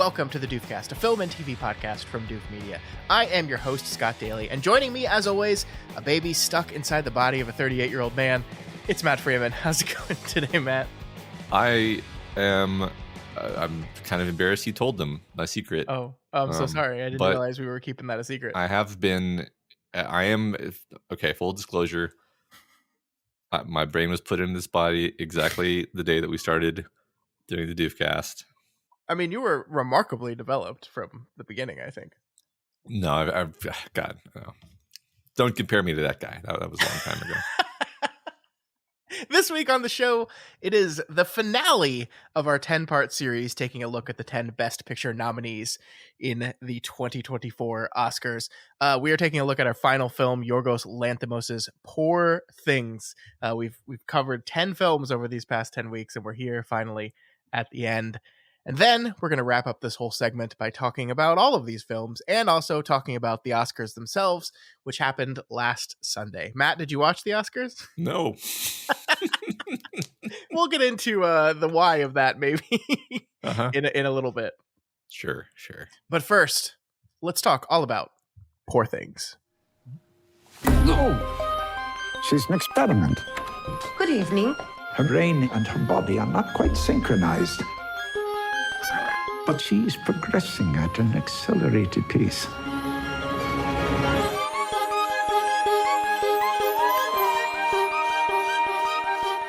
welcome to the Doofcast, a film and TV podcast from Doof Media. I am your host, Scott Daly, and joining me, as always, a baby stuck inside the body of a 38-year-old man. It's Matt Freeman. How's it going today, Matt? I'm kind of embarrassed you told them my secret. Oh, I'm so sorry. I didn't realize we were keeping that a secret. Okay, full disclosure. My brain was put in this body exactly the day that we started doing the Doofcast. I mean, you were remarkably developed from the beginning, I think. No, God, no. Don't compare me to that guy. That was a long time ago. This week on the show, it is the finale of our 10-part series, taking a look at the 10 Best Picture nominees in the 2024 Oscars. We are taking a look at our final film, Yorgos Lanthimos' Poor Things. We've covered 10 films over these past 10 weeks, and we're here finally at the end. And then we're going to wrap up this whole segment by talking about all of these films and also talking about the Oscars themselves, which happened last Sunday. Matt, did you watch the Oscars? No. We'll get into the why of that maybe in a little bit. Sure. But first, let's talk all about Poor Things. Oh, she's an experiment. Good evening. Her brain and her body are not quite synchronized. But she's progressing at an accelerated pace.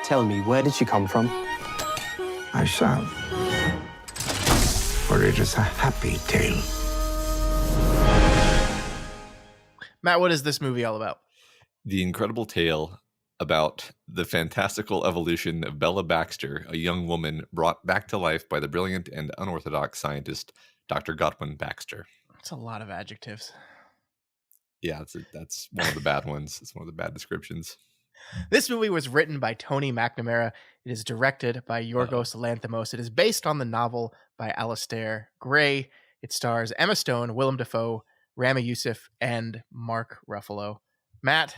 Tell me, where did she come from? I shall. For it is a happy tale. Matt, what is this movie all about? The incredible tale about the fantastical evolution of Bella Baxter, a young woman brought back to life by the brilliant and unorthodox scientist Dr. Godwin Baxter. That's a lot of adjectives. Yeah, that's one of the bad ones. It's one of the bad descriptions. This movie was written by Tony McNamara. It is directed by Yorgos Lanthimos. It is based on the novel by Alistair Gray. It stars Emma Stone, Willem Dafoe, Rami Youssef, and Mark Ruffalo. Matt,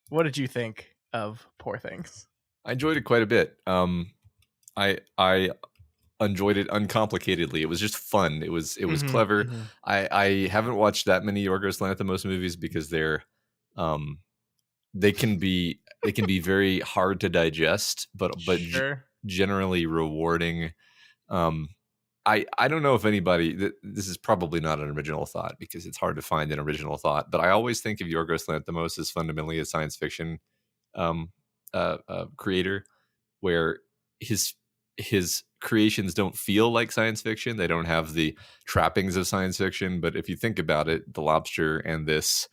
what did you think of Poor Things? I enjoyed it quite a bit. I enjoyed it uncomplicatedly. It was just fun. It was clever. Mm-hmm. I haven't watched that many Yorgos Lanthimos movies because they can be very hard to digest, but sure. Generally rewarding. I don't know if anybody. This is probably not an original thought because it's hard to find an original thought. But I always think of Yorgos Lanthimos as fundamentally a science fiction creator, where his creations don't feel like science fiction. They don't have the trappings of science fiction. But if you think about it, The Lobster and this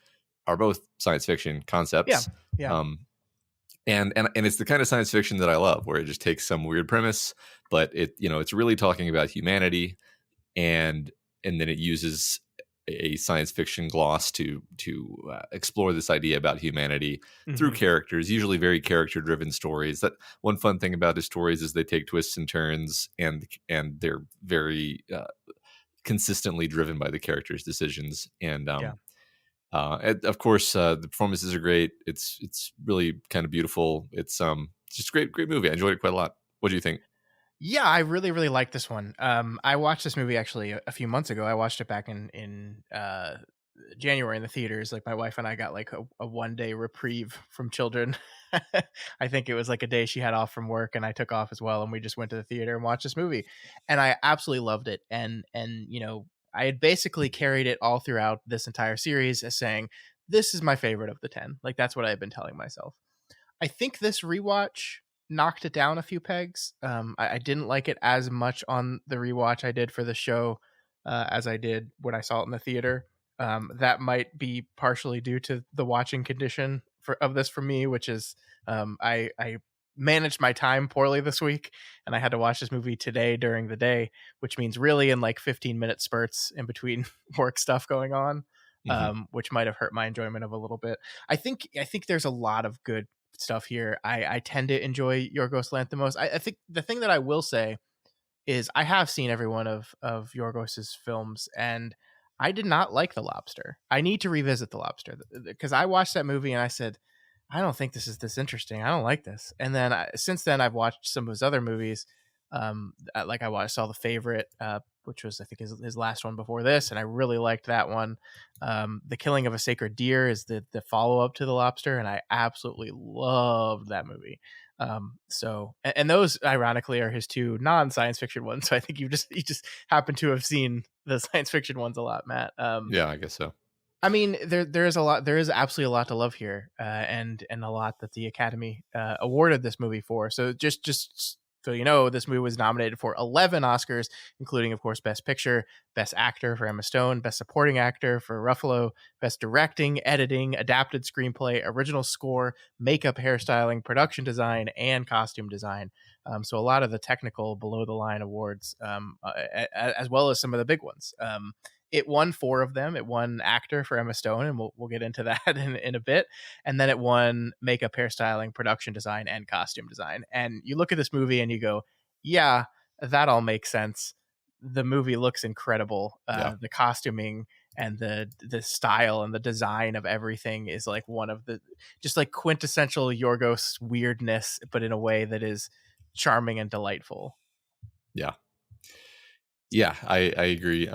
are both science fiction concepts. Yeah. And it's the kind of science fiction that I love, where it just takes some weird premise, but it's really talking about humanity, and then it uses a science fiction gloss to explore this idea about humanity through characters, usually very character driven stories. That one fun thing about his stories is they take twists and turns, and they're very consistently driven by the characters' decisions. And of course, the performances are great. It's really kind of beautiful. It's just great movie. I enjoyed it quite a lot. What do you think? Yeah, I really, really like this one. I watched this movie actually a few months ago. I watched it back in January in the theaters. Like, my wife and I got like a one-day reprieve from children. I think it was like a day she had off from work, and I took off as well, and we just went to the theater and watched this movie. And I absolutely loved it. And I had basically carried it all throughout this entire series as saying, this is my favorite of the 10. Like, that's what I've been telling myself. I think this rewatch knocked it down a few pegs. I didn't like it as much on the rewatch I did for the show as I did when I saw it in the theater. That might be partially due to the watching condition of this for me, which is I managed my time poorly this week, and I had to watch this movie today during the day, which means really in like 15-minute spurts in between work stuff going on, which might have hurt my enjoyment of a little bit. I think there's a lot of good stuff here. I tend to enjoy Yorgos Lanthimos. I think the thing that I will say is I have seen every one of Yorgos's films, and I did not like The Lobster. I need to revisit The Lobster because I watched that movie and I said, I don't think this is this interesting. I don't like this. And then since then, I've watched some of his other movies. Like I saw The Favorite, which was I think his last one before this, and I really liked that one. The Killing of a Sacred Deer is the follow up to The Lobster, and I absolutely loved that movie. And those ironically are his two non science fiction ones. So I think you just happen to have seen the science fiction ones a lot, Matt. Yeah, I guess so. I mean, there is a lot. There is absolutely a lot to love here, and a lot that the Academy awarded this movie for. So just so you know, this movie was nominated for 11 Oscars, including, of course, Best Picture, Best Actor for Emma Stone, Best Supporting Actor for Ruffalo, Best Directing, Editing, Adapted Screenplay, Original Score, Makeup, Hairstyling, Production Design, and Costume Design. So a lot of the technical below the line awards, as well as some of the big ones. It won 4 of them. It won actor for Emma Stone, and we'll get into that in a bit. And then it won makeup, hairstyling, production design, and costume design. And you look at this movie and you go, yeah, that all makes sense. The movie looks incredible. The costuming and the style and the design of everything is like one of the just like quintessential Yorgos weirdness, but in a way that is charming and delightful. Yeah, I agree.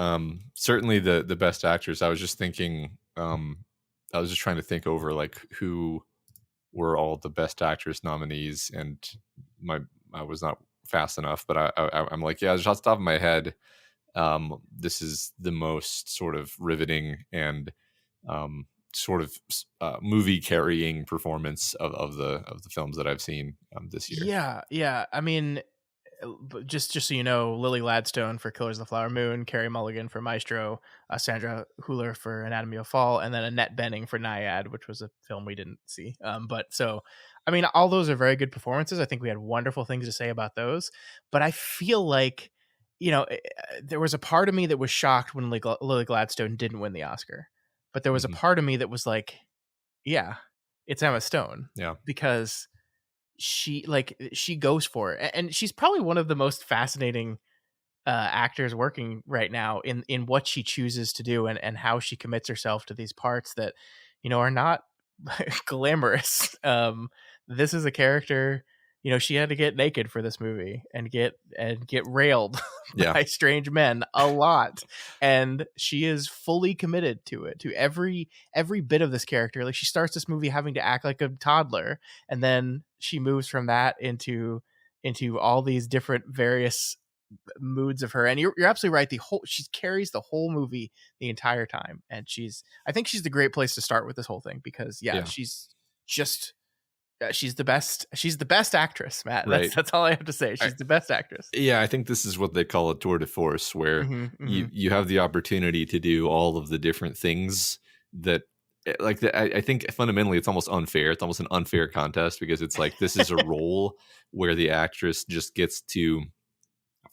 Certainly the best actors. I was just thinking. I was just trying to think over like who were all the best actress nominees, and I was not fast enough. But I'm like, yeah, just off the top of my head, this is the most sort of riveting and sort of movie carrying performance of the films that I've seen this year. Yeah. I mean, but just so you know, Lily Gladstone for Killers of the Flower Moon, Carey Mulligan for Maestro, Sandra Hüller for Anatomy of a Fall, and then Annette Bening for Naiad, which was a film we didn't see. But so, I mean, all those are very good performances. I think we had wonderful things to say about those. But I feel like, there was a part of me that was shocked when Lily Gladstone didn't win the Oscar. But there was a part of me that was like, yeah, it's Emma Stone. Yeah. Because she goes for it, and she's probably one of the most fascinating actors working right now in what she chooses to do and how she commits herself to these parts that are not glamorous. This is a character, she had to get naked for this movie and get railed by strange men a lot, and she is fully committed to it, to every bit of this character. Like, she starts this movie having to act like a toddler, and then she moves from that into all these different various moods of her. And you're absolutely right. She carries the whole movie the entire time, and I think she's the great place to start with this whole thing, because she's just she's the best. She's the best actress, Matt. Right. That's all I have to say. She's the best actress. Yeah, I think this is what they call a tour de force, where you have the opportunity to do all of the different things that, like, I think fundamentally it's almost unfair. It's almost an unfair contest, because it's like, this is a role where the actress just gets to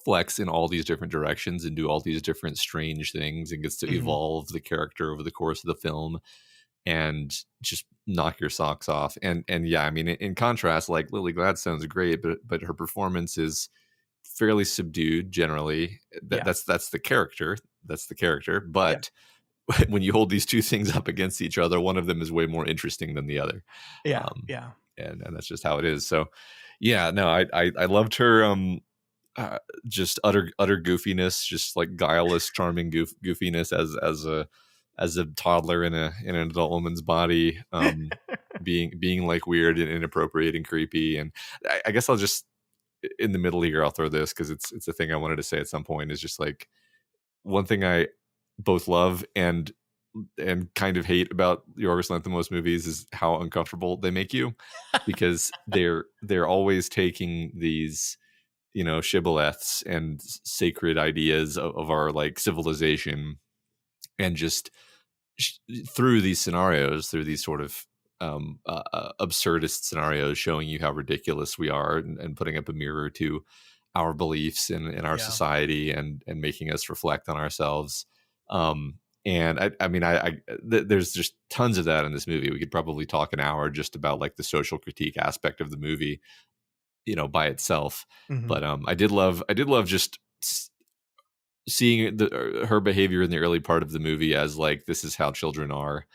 flex in all these different directions and do all these different strange things, and gets to evolve the character over the course of the film and just knock your socks off. And yeah, I mean, in contrast, like, Lily Gladstone's great, but her performance is fairly subdued generally. That's the character. But when you hold these two things up against each other, one of them is way more interesting than the other. And that's just how it is. So yeah, no, I loved her. Just utter goofiness, just like guileless, charming goofiness as a toddler in an adult woman's body, being like weird and inappropriate and creepy. And I guess I'll just, in the middle here, I'll throw this, because it's a thing I wanted to say at some point, is just like, one thing I both love and kind of hate about Yorgos Lanthimos movies is how uncomfortable they make you, because they're always taking these, shibboleths and sacred ideas of our like civilization, and just through these scenarios, through these sort of absurdist scenarios, showing you how ridiculous we are, and putting up a mirror to our beliefs in our society, and making us reflect on ourselves. And I mean, there's just tons of that in this movie. We could probably talk an hour just about like the social critique aspect of the movie, by itself. But I did love just seeing her behavior in the early part of the movie as like, this is how children are,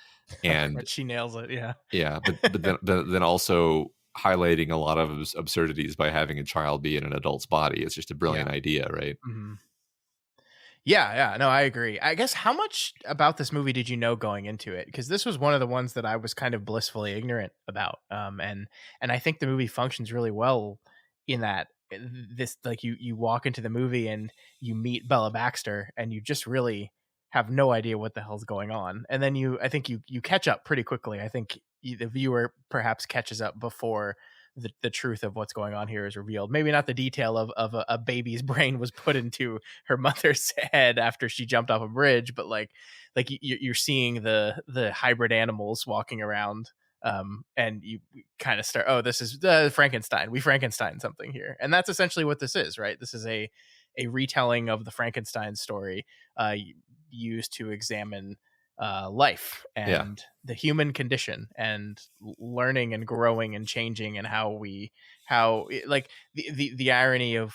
and she nails it. But then also highlighting a lot of absurdities by having a child be in an adult's body. It's just a brilliant idea, right? Yeah, no, I agree. I guess how much about this movie did you know going into it? Because this was one of the ones that I was kind of blissfully ignorant about. And I think the movie functions really well in that this like you walk into the movie and you meet Bella Baxter and you just really have no idea what the hell's going on. And then I think you catch up pretty quickly. I think the viewer perhaps catches up before the truth of what's going on here is revealed. Maybe not the detail of a baby's brain was put into her mother's head after she jumped off a bridge, but you're seeing the hybrid animals walking around, and you kind of start, oh, this is Frankenstein. We Frankenstein something here, and that's essentially what this is, right? This is a retelling of the Frankenstein story, used to examine life Yeah. and the human condition and learning and growing and changing, and like the irony of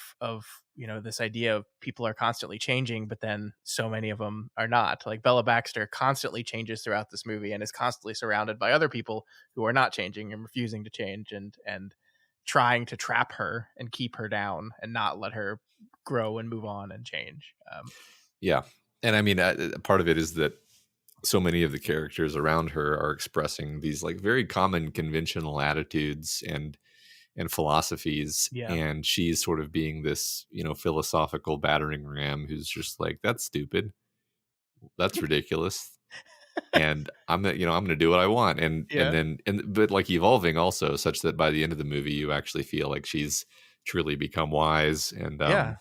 this idea of people are constantly changing, but then so many of them are not. Like Bella Baxter constantly changes throughout this movie and is constantly surrounded by other people who are not changing and refusing to change, and trying to trap her and keep her down and not let her grow and move on and change. Yeah. And I mean, part of it is that so many of the characters around her are expressing these like very common conventional attitudes and philosophies, Yeah. and she's sort of being this, philosophical battering ram who's just like, that's stupid, that's ridiculous, and I'm gonna do what I want, and Yeah. then but like evolving also such that by the end of the movie you actually feel like she's truly become wise, and Yeah.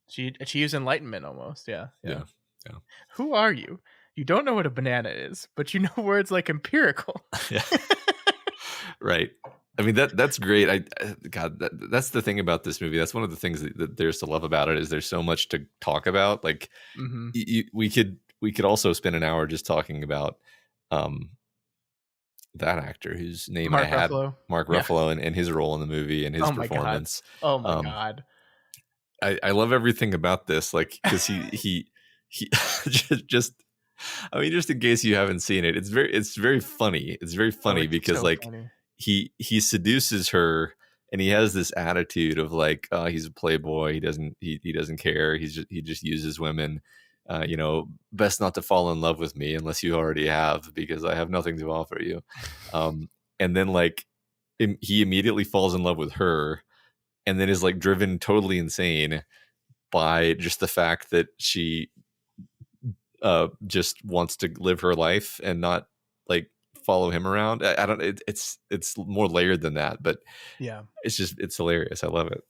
She used enlightenment almost. Yeah. Yeah. yeah, yeah. Who are you? You don't know what a banana is, but you know words like empirical. Yeah. Right. I mean, that's great. God, that's the thing about this movie. That's one of the things that there's to love about it, is there's so much to talk about. Like Hmm. we could also spend an hour just talking about um that actor whose name I Mark had, Ruffalo. Mark Yeah. Ruffalo, and his role in the movie and his Oh my god. performance. Oh my Um, god. I love everything about this, like because he just I mean, just in case you haven't seen it, it's very funny. It's very Oh, funny it's because so like funny. he seduces her, and he has this attitude of like, he's a playboy. He doesn't care. He just uses women. Best not to fall in love with me unless you already have, because I have nothing to offer you. And then like he immediately falls in love with her, and then is like driven totally insane by just the fact that she just wants to live her life and not like follow him around. I don't. It's more layered than that, but Yeah. it's hilarious. I love it.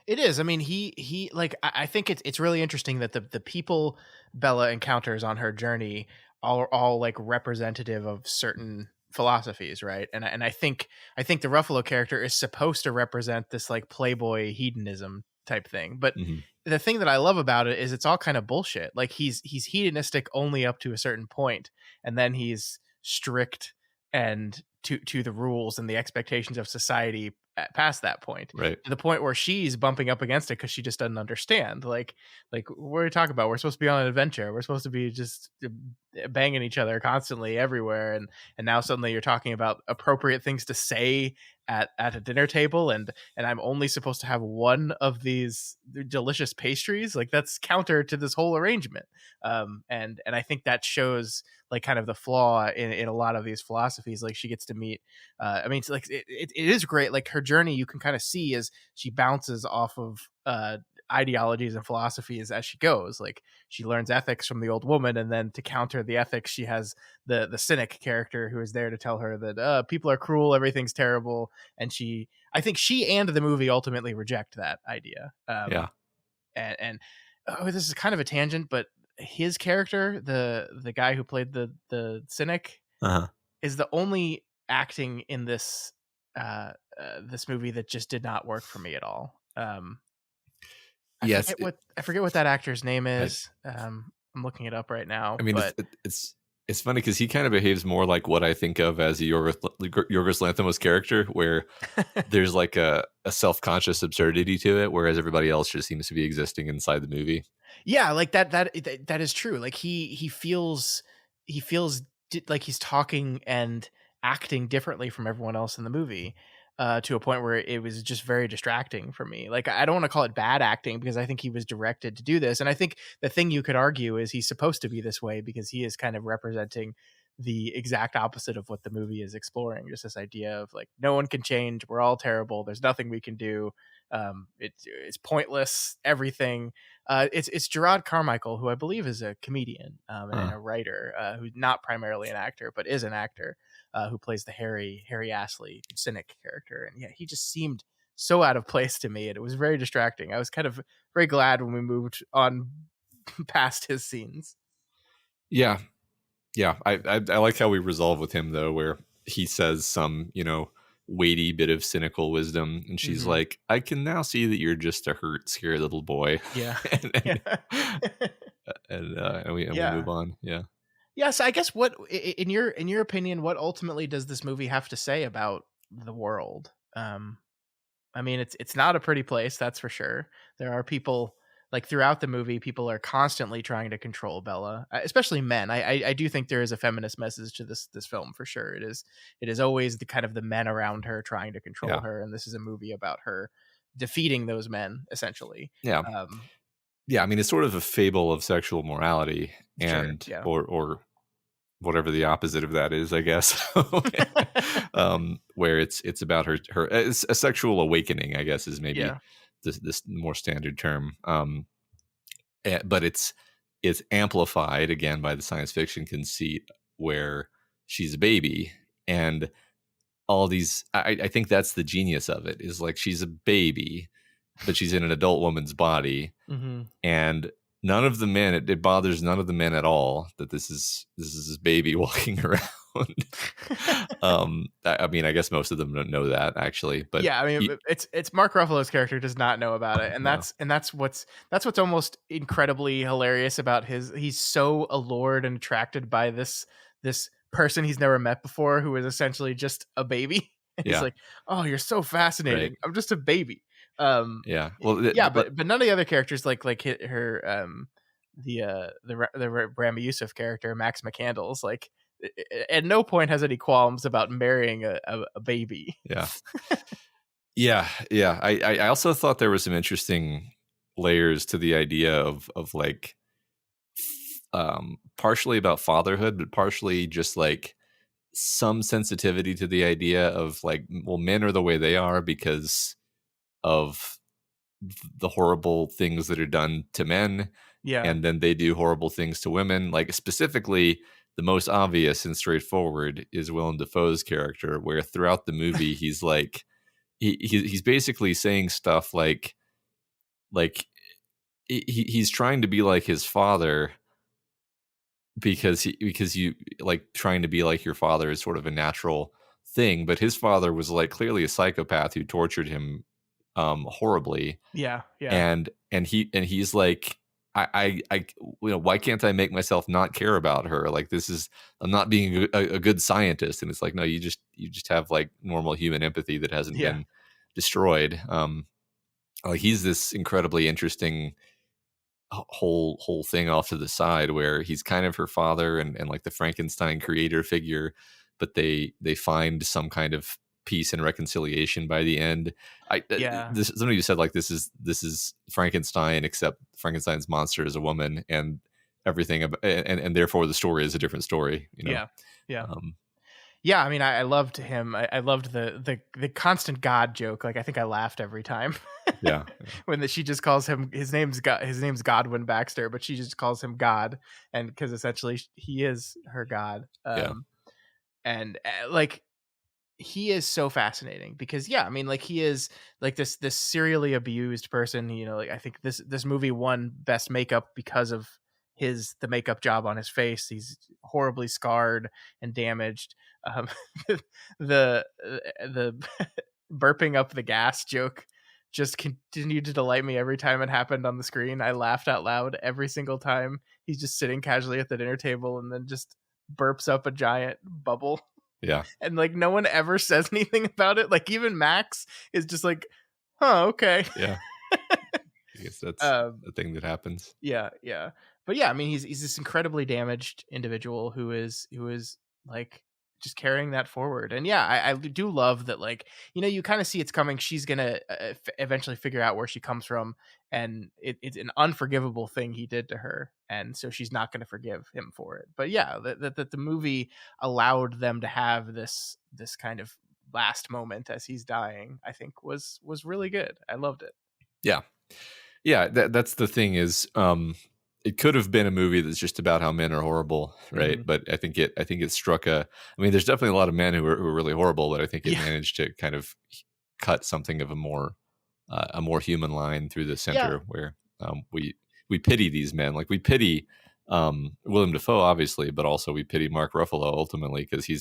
It is. I mean, he like I think it's really interesting that the people Bella encounters on her journey are all like representative of certain philosophies, right? And I think the Ruffalo character is supposed to represent this like playboy hedonism type thing. But Mhm. the thing that I love about it is it's all kind of bullshit. Like he's hedonistic only up to a certain point, and then he's strict and to the rules and the expectations of society past that point, Right. to the point where she's bumping up against it because she just doesn't understand. Like what are you talking about? We're supposed to be on an adventure. We're supposed to be just banging each other constantly everywhere, and now suddenly you're talking about appropriate things to say at a dinner table, and I'm only supposed to have one of these delicious pastries. Like that's counter to this whole arrangement. And I think that shows like kind of the flaw in a lot of these philosophies. Like she gets to meet, I mean, it's like it is great. Like her journey, you can kind of see as she bounces off of ideologies and philosophies as she goes. Like she learns ethics from the old woman, and then to counter the ethics, she has the cynic character who is there to tell her that people are cruel, everything's terrible, and I think she and the movie ultimately reject that idea. Yeah. And oh, this is kind of a tangent, but his character, the guy who played the cynic, Uh-huh. is the only acting in this movie that just did not work for me at all. I Yes. forget what that actor's name I, is. I'm looking it up right now, I mean, but it's funny because he kind of behaves more like what I think of as a Yorgos Lanthimos character, where there's like a self-conscious absurdity to it, whereas everybody else just seems to be existing inside the movie. yeah, like that is true. Like he feels like he's talking and acting differently from everyone else in the movie. to a point where it was just very distracting for me. Like, I don't want to call it bad acting because I think he was directed to do this. And I think the thing you could argue is he's supposed to be this way because he is kind of representing the exact opposite of what the movie is exploring. Just this idea of like, no one can change. We're all terrible. There's nothing we can do. It's pointless. Everything. It's Gerard Carmichael, who I believe is a comedian and Huh. a writer, who's not primarily an actor, but is an actor, who plays the Harry Astley cynic character. And yeah, he just seemed so out of place to me, and it was very distracting. I was kind of very glad when we moved on past his scenes. Yeah, yeah. I like how we resolve with him though, where he says some weighty bit of cynical wisdom, and she's Hmm. like, "I can now see that you're just a hurt, scared little boy," Yeah. and Yeah. and, and we move Yeah. on. Yeah. Yes, I guess what in your opinion, what ultimately does this movie have to say about the world? I mean, it's not a pretty place, that's for sure. There are people like throughout the movie, people are constantly trying to control Bella, especially men. I do think there is a feminist message to this film for sure. It is always the kind of the men around her trying to control Yeah. her, and this is a movie about her defeating those men essentially. Yeah. Um, Yeah. I mean, it's sort of a fable of sexual morality, sure, and yeah, or whatever the opposite of that is, I guess. Where it's about her it's a sexual awakening, I guess, is maybe yeah, this more standard term. But it's amplified again by the science fiction conceit where she's a baby, and all these. I think that's the genius of it, is like she's a baby, but she's in an adult woman's body, hmm and none of the men, it bothers none of the men at all that this is his baby walking around. I mean, I guess most of them don't know that actually, but Yeah, I mean, it's Mark Ruffalo's character does not know about it, and no. that's what's almost incredibly hilarious about his. He's so allured and attracted by this person he's never met before, who is essentially just a baby, and he's Yeah, like, "Oh, you're so right. fascinating. I'm just a baby." Um, Yeah, well, yeah, but none of the other characters her Rami Youssef character Max McCandles like at no point has any qualms about marrying a baby. yeah, yeah. I also thought there was some interesting layers to the idea of like partially about fatherhood, but partially just like some sensitivity to the idea of like, well, men are the way they are because of the horrible things that are done to men, Yeah, and then they do horrible things to women. Like specifically, the most obvious and straightforward is Willem Dafoe's character, where throughout the movie he's like he's basically saying stuff like he's trying to be like his father, because you like trying to be like your father is sort of a natural thing, but his father was like clearly a psychopath who tortured him horribly, yeah, yeah. and he's like, I why can't I make myself not care about her? Like, this is, I'm not being a good scientist. And it's like, no, you just have like normal human empathy that hasn't Yeah, been destroyed. Like, he's this incredibly interesting whole thing off to the side, where he's kind of her father and like the Frankenstein creator figure, but they find some kind of peace and reconciliation by the end. yeah, This, somebody said like, this is Frankenstein, except Frankenstein's monster is a woman, and everything and therefore the story is a different story, yeah, yeah. um Yeah, I mean, I loved him. I loved the constant God joke. Like, I think I laughed every time yeah, when she just calls him his name's Godwin Baxter, but she just calls him God, and because essentially he is her God. yeah, And like he is so fascinating because yeah, I mean, like he is like this serially abused person. Like I think this movie won best makeup because of the makeup job on his face. He's horribly scarred and damaged. Um, the burping up the gas joke just continued to delight me every time it happened on the screen. I laughed out loud every single time. He's just sitting casually at the dinner table and then just burps up a giant bubble, yeah, and like no one ever says anything about it. Like even Max is just like, "Huh, okay." yeah. I guess that's um, the thing that happens. yeah, yeah, but yeah, I mean, he's this incredibly damaged individual who is like just carrying that forward. And yeah, I do love that, like, you kind of see it's coming. She's gonna eventually figure out where she comes from, and it's an unforgivable thing he did to her, and so she's not gonna forgive him for it. But yeah, that the movie allowed them to have this kind of last moment as he's dying, I think was really good. I loved it. Yeah. Yeah, that's the thing is, it could have been a movie that's just about how men are horrible, right? Mhm. But I think it struck a. I mean, there's definitely a lot of men who are really horrible, but I think it Yeah. managed to kind of cut something of a more human line through the Yeah. center where we pity these men, like we pity Willem Dafoe, obviously, but also we pity Mark Ruffalo ultimately because Yeah.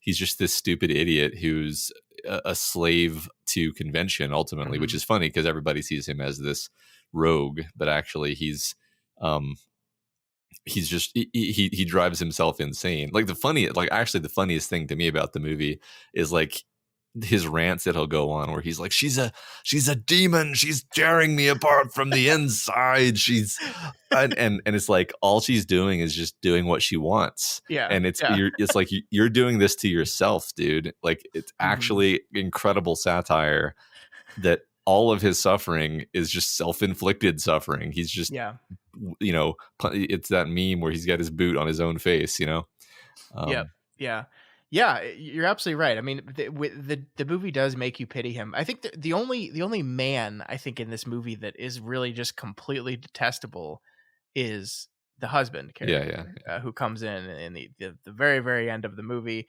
he's just this stupid idiot who's a slave to convention ultimately, which Mhm. is funny because everybody sees him as this rogue, but actually um, he's just he drives himself insane. Actually the funniest thing to me about the movie is like his rants that he'll go on where he's like, she's a demon, she's tearing me apart from the inside, she's and it's like all she's doing is just doing what she wants, Yeah. and it's Yeah. you're it's like you're doing this to yourself, dude. Like it's Mhm. actually incredible satire that all of his suffering is just self-inflicted suffering. He's just, Yeah. it's that meme where he's got his boot on his own face, Yep. um Yeah. Yeah, you're absolutely right. I mean, the movie does make you pity him. I think the only man I think in this movie that is really just completely detestable is the husband yeah, yeah, character, who comes in the very very end of the movie.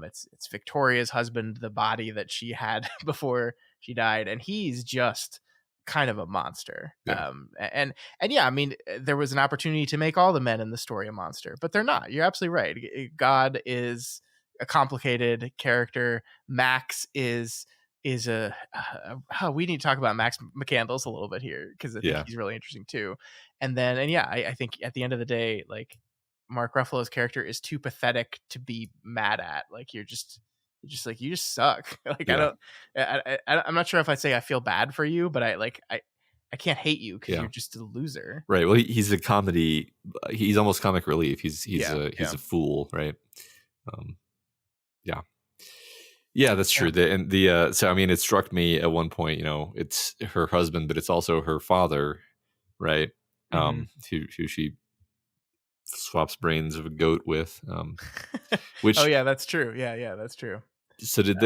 It's Victoria's husband, the body that she had before she died, and he's just kind of a monster. yeah, And yeah, I mean, there was an opportunity to make all the men in the story a monster, but they're not. You're absolutely right. God is a complicated character. Max is we need to talk about Max McCandles a little bit here because I think yeah, he's really interesting too. And yeah, I think at the end of the day, like, Mark Ruffalo's character is too pathetic to be mad at. Like, you're just like, you just suck. Like, I yeah, don't, I'm not sure if I'd say I feel bad for you, but I can't hate you because yeah. you're just a loser. Right. Well, he's a comedy. He's almost comic relief. He's Yeah, a he's yeah, a fool, right? Um, yeah, yeah, that's yeah. true. So I mean, it struck me at one point. It's her husband, but it's also her father, right? Hmm. Who she swaps brains of a goat with. Oh Which yeah, that's true. Yeah, yeah, that's true. so did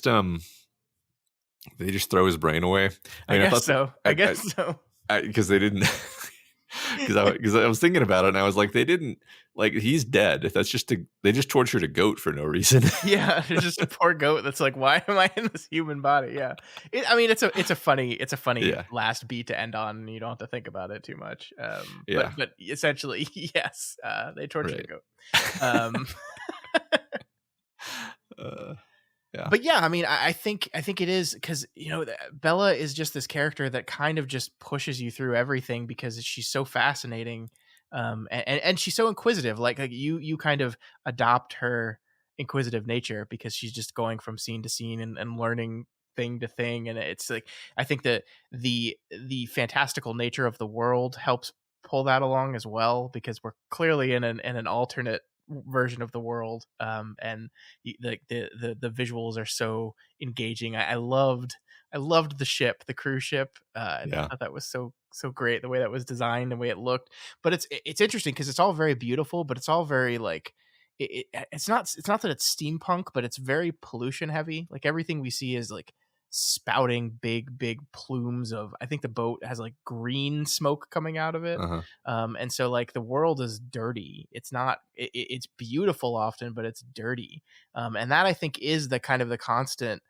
Um, they just throw his brain away? I I mean, I guess thought so. I guess so. because they didn't because I was thinking about it and I was like, they didn't, like, he's dead. That's they just tortured a goat for no reason. Yeah, it's just a poor goat that's like, "Why am I in this human body?" Yeah. I mean, it's a funny Yeah, last beat to end on, and you don't have to think about it too much. But yeah, essentially, yes, they tortured a right. goat. Um, uh, yeah, but yeah, I mean, I think it is because Bella is just this character that kind of just pushes you through everything because she's so fascinating, and she's so inquisitive. Like you kind of adopt her inquisitive nature because she's just going from scene to scene and learning thing to thing, and it's like I think that the fantastical nature of the world helps pull that along as well because we're clearly in an alternate version of the world, and the visuals are so engaging. I loved the ship, the cruise ship. I yeah, thought that was so great the way that was designed, the way it looked. But it's interesting because it's all very beautiful, but it's all very like it's not that it's steampunk, but it's very pollution heavy. Like everything we see is like spouting big plumes of. I think the boat has like green smoke coming out of it, uh-huh, and so like the world is dirty. It's not it's beautiful often, but it's dirty, and that I think is the kind of the constant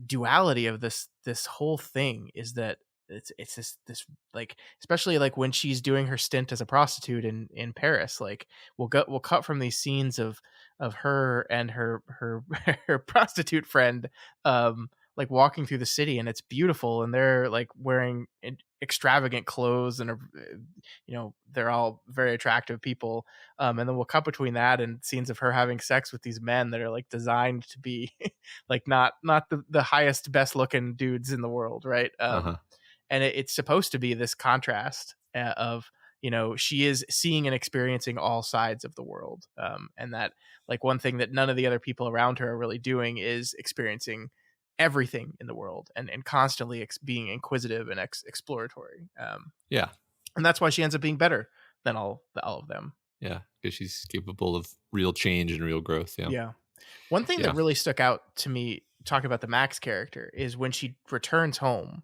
duality of this whole thing is that it's this like, especially like when she's doing her stint as a prostitute in Paris. Like we'll cut from these scenes of her and her her prostitute friend, like walking through the city, and it's beautiful, and they're like wearing extravagant clothes, and they're all very attractive people, and then we'll cut between that and scenes of her having sex with these men that are like designed to be like not the highest best looking dudes in the world, right? uh-huh, And it's supposed to be this contrast, of she is seeing and experiencing all sides of the world. And that, like, one thing that none of the other people around her are really doing is experiencing everything in the world, and constantly being inquisitive and exploratory. Yeah. And that's why she ends up being better than all of them. Yeah. Because she's capable of real change and real growth. Yeah. Yeah. One thing Yeah. that really stuck out to me talking about the Max character is when she returns home,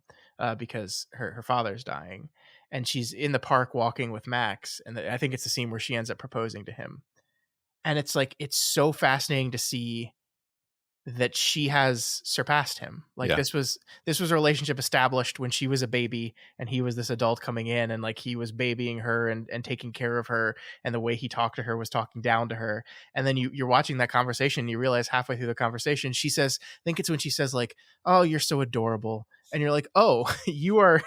because her father's dying, and she's in the park walking with Max, and I think it's the scene where she ends up proposing to him. And it's like, it's so fascinating to see that she has surpassed him. Like, Yeah. this was a relationship established when she was a baby and he was this adult coming in, and like he was babying her and taking care of her, and the way he talked to her was talking down to her. And then you're watching that conversation, and you realize halfway through the conversation she says, I think it's when she says like, "Oh, you're so adorable." And you're like, "Oh, you are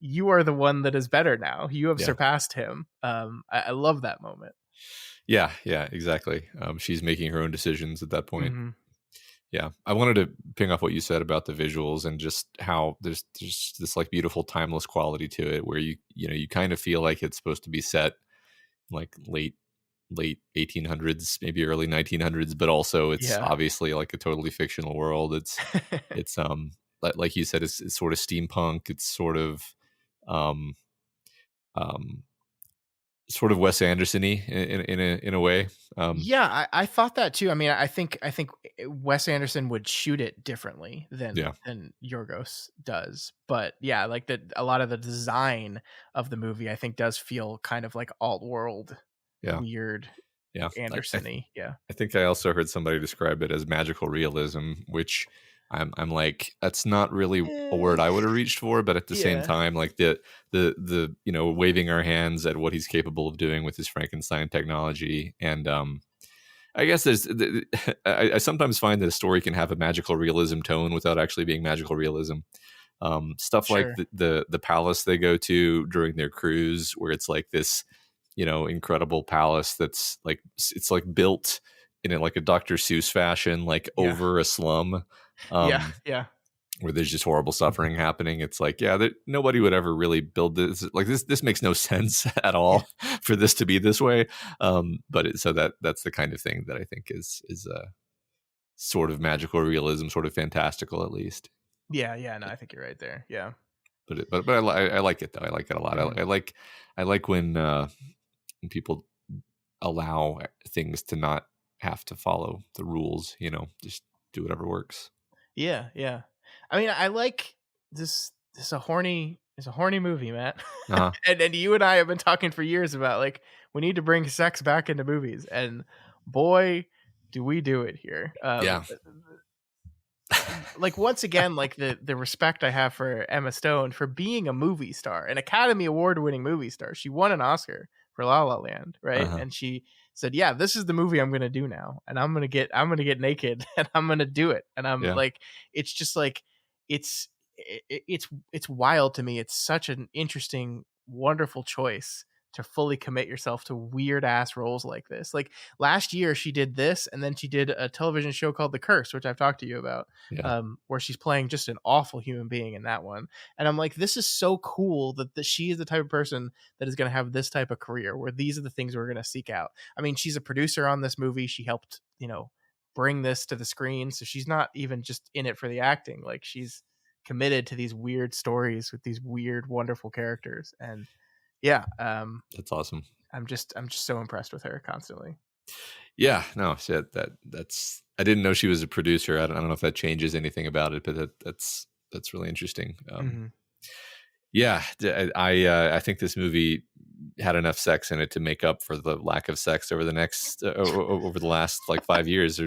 the one that is better now. You have surpassed him." I love that moment. Yeah, exactly. She's making her own decisions at that point. Mm-hmm. Yeah, I wanted to ping off what you said about the visuals and just how there's this like beautiful timeless quality to it, where you kind of feel like it's supposed to be set like late 1800s, maybe early 1900s, but also it's obviously like a totally fictional world. It's like you said, it's sort of steampunk. It's sort of um sort of Wes Anderson-y in a way. Yeah, I thought that too. I mean, I think Wes Anderson would shoot it differently than Yorgos does. But yeah, like a lot of the design of the movie, I think, does feel kind of like alt world, weird, Anderson-y. I think I also heard somebody describe it as magical realism, which I'm like, that's not really a word I would have reached for, but at the same time, like the waving our hands at what he's capable of doing with his Frankenstein technology. And I guess I sometimes find that a story can have a magical realism tone without actually being magical realism. Stuff like the palace they go to during their cruise, where it's like this incredible palace that's like, it's like built in like a Dr. Seuss fashion, like over a slum. Where there's just horrible suffering happening. It's like, nobody would ever really build this. Like this makes no sense at all for this to be this way. But that's the kind of thing that I think is sort of magical realism, sort of fantastical, at least. No, I think you're right there. Yeah. But I like it though. I like it a lot. Mm-hmm. I like when people allow things to not have to follow the rules, just do whatever works. Yeah. I mean, I like this. This is a horny movie, Matt. Uh-huh. and you and I have been talking for years about, like, we need to bring sex back into movies, and boy, do we do it here. Like, once again, like the respect I have for Emma Stone for being a movie star, an Academy Award winning movie star. She won an Oscar for La La Land, right? Uh-huh. And she said, "Yeah, this is the movie I'm going to do now, and I'm going to get naked, and I'm going to do it." And I'm like, it's just like, it's wild to me. It's such an interesting, wonderful choice to fully commit yourself to weird ass roles like this. Like, last year she did this, and then she did a television show called The Curse, which I've talked to you about, where she's playing just an awful human being in that one. And I'm like, this is so cool that she is the type of person that is going to have this type of career where these are the things we're going to seek out. I mean, she's a producer on this movie. She helped, bring this to the screen. So she's not even just in it for the acting. Like, she's committed to these weird stories with these weird, wonderful characters. And that's awesome. I'm just so impressed with her constantly. Yeah, no, shit. That's I didn't know she was a producer. I don't know if that changes anything about it, but that's really interesting. Yeah, I think this movie had enough sex in it to make up for the lack of sex over the next over the last like 5 years.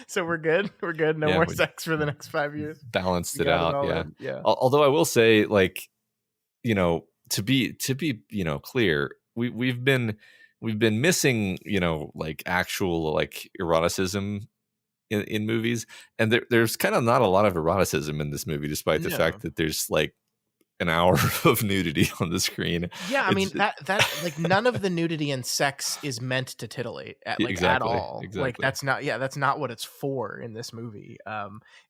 So we're good. We're good. No more sex for the next 5 years. Balanced it out. Yeah. Although I will say, like, to be clear, we've been missing like actual like eroticism in movies, and there's kind of not a lot of eroticism in this movie, despite the fact that there's like an hour of nudity on the screen. I mean, that like, none of the nudity and sex is meant to titillate at all. Exactly. Like, that's not what it's for in this movie.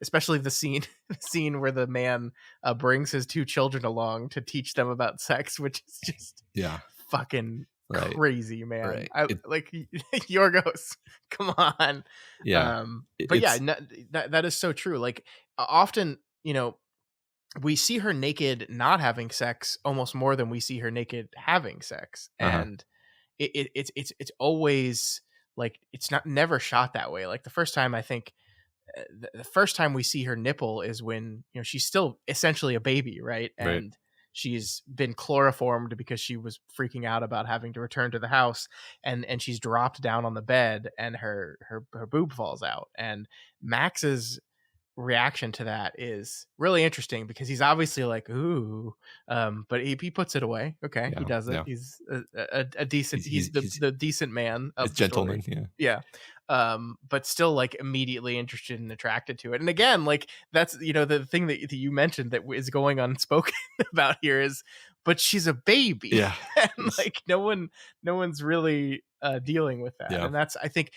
Especially the scene where the man brings his 2 children along to teach them about sex, which is just fucking Right. crazy, man. Right. I like Yorgos. Come on. Yeah. But yeah, It's that is so true. Like often, we see her naked not having sex almost more than we see her naked having sex, uh-huh. and it's always like it's not never shot that way. Like the first time I think the first time we see her nipple is when she's still essentially a baby, right? Right. And she's been chloroformed because she was freaking out about having to return to the house, and she's dropped down on the bed, and her boob falls out, and Max's reaction to that is really interesting because he's obviously like ooh, but he puts it away. Okay, he Yeah. does it. Yeah. He's a decent, he's He's the decent man it's of the gentleman. story. Yeah. Yeah. But still like immediately interested and attracted to it. And again, like that's the thing that you mentioned that is going unspoken about here is, but she's a baby. Yeah. And like no one's really dealing with that. Yeah. And that's, I think,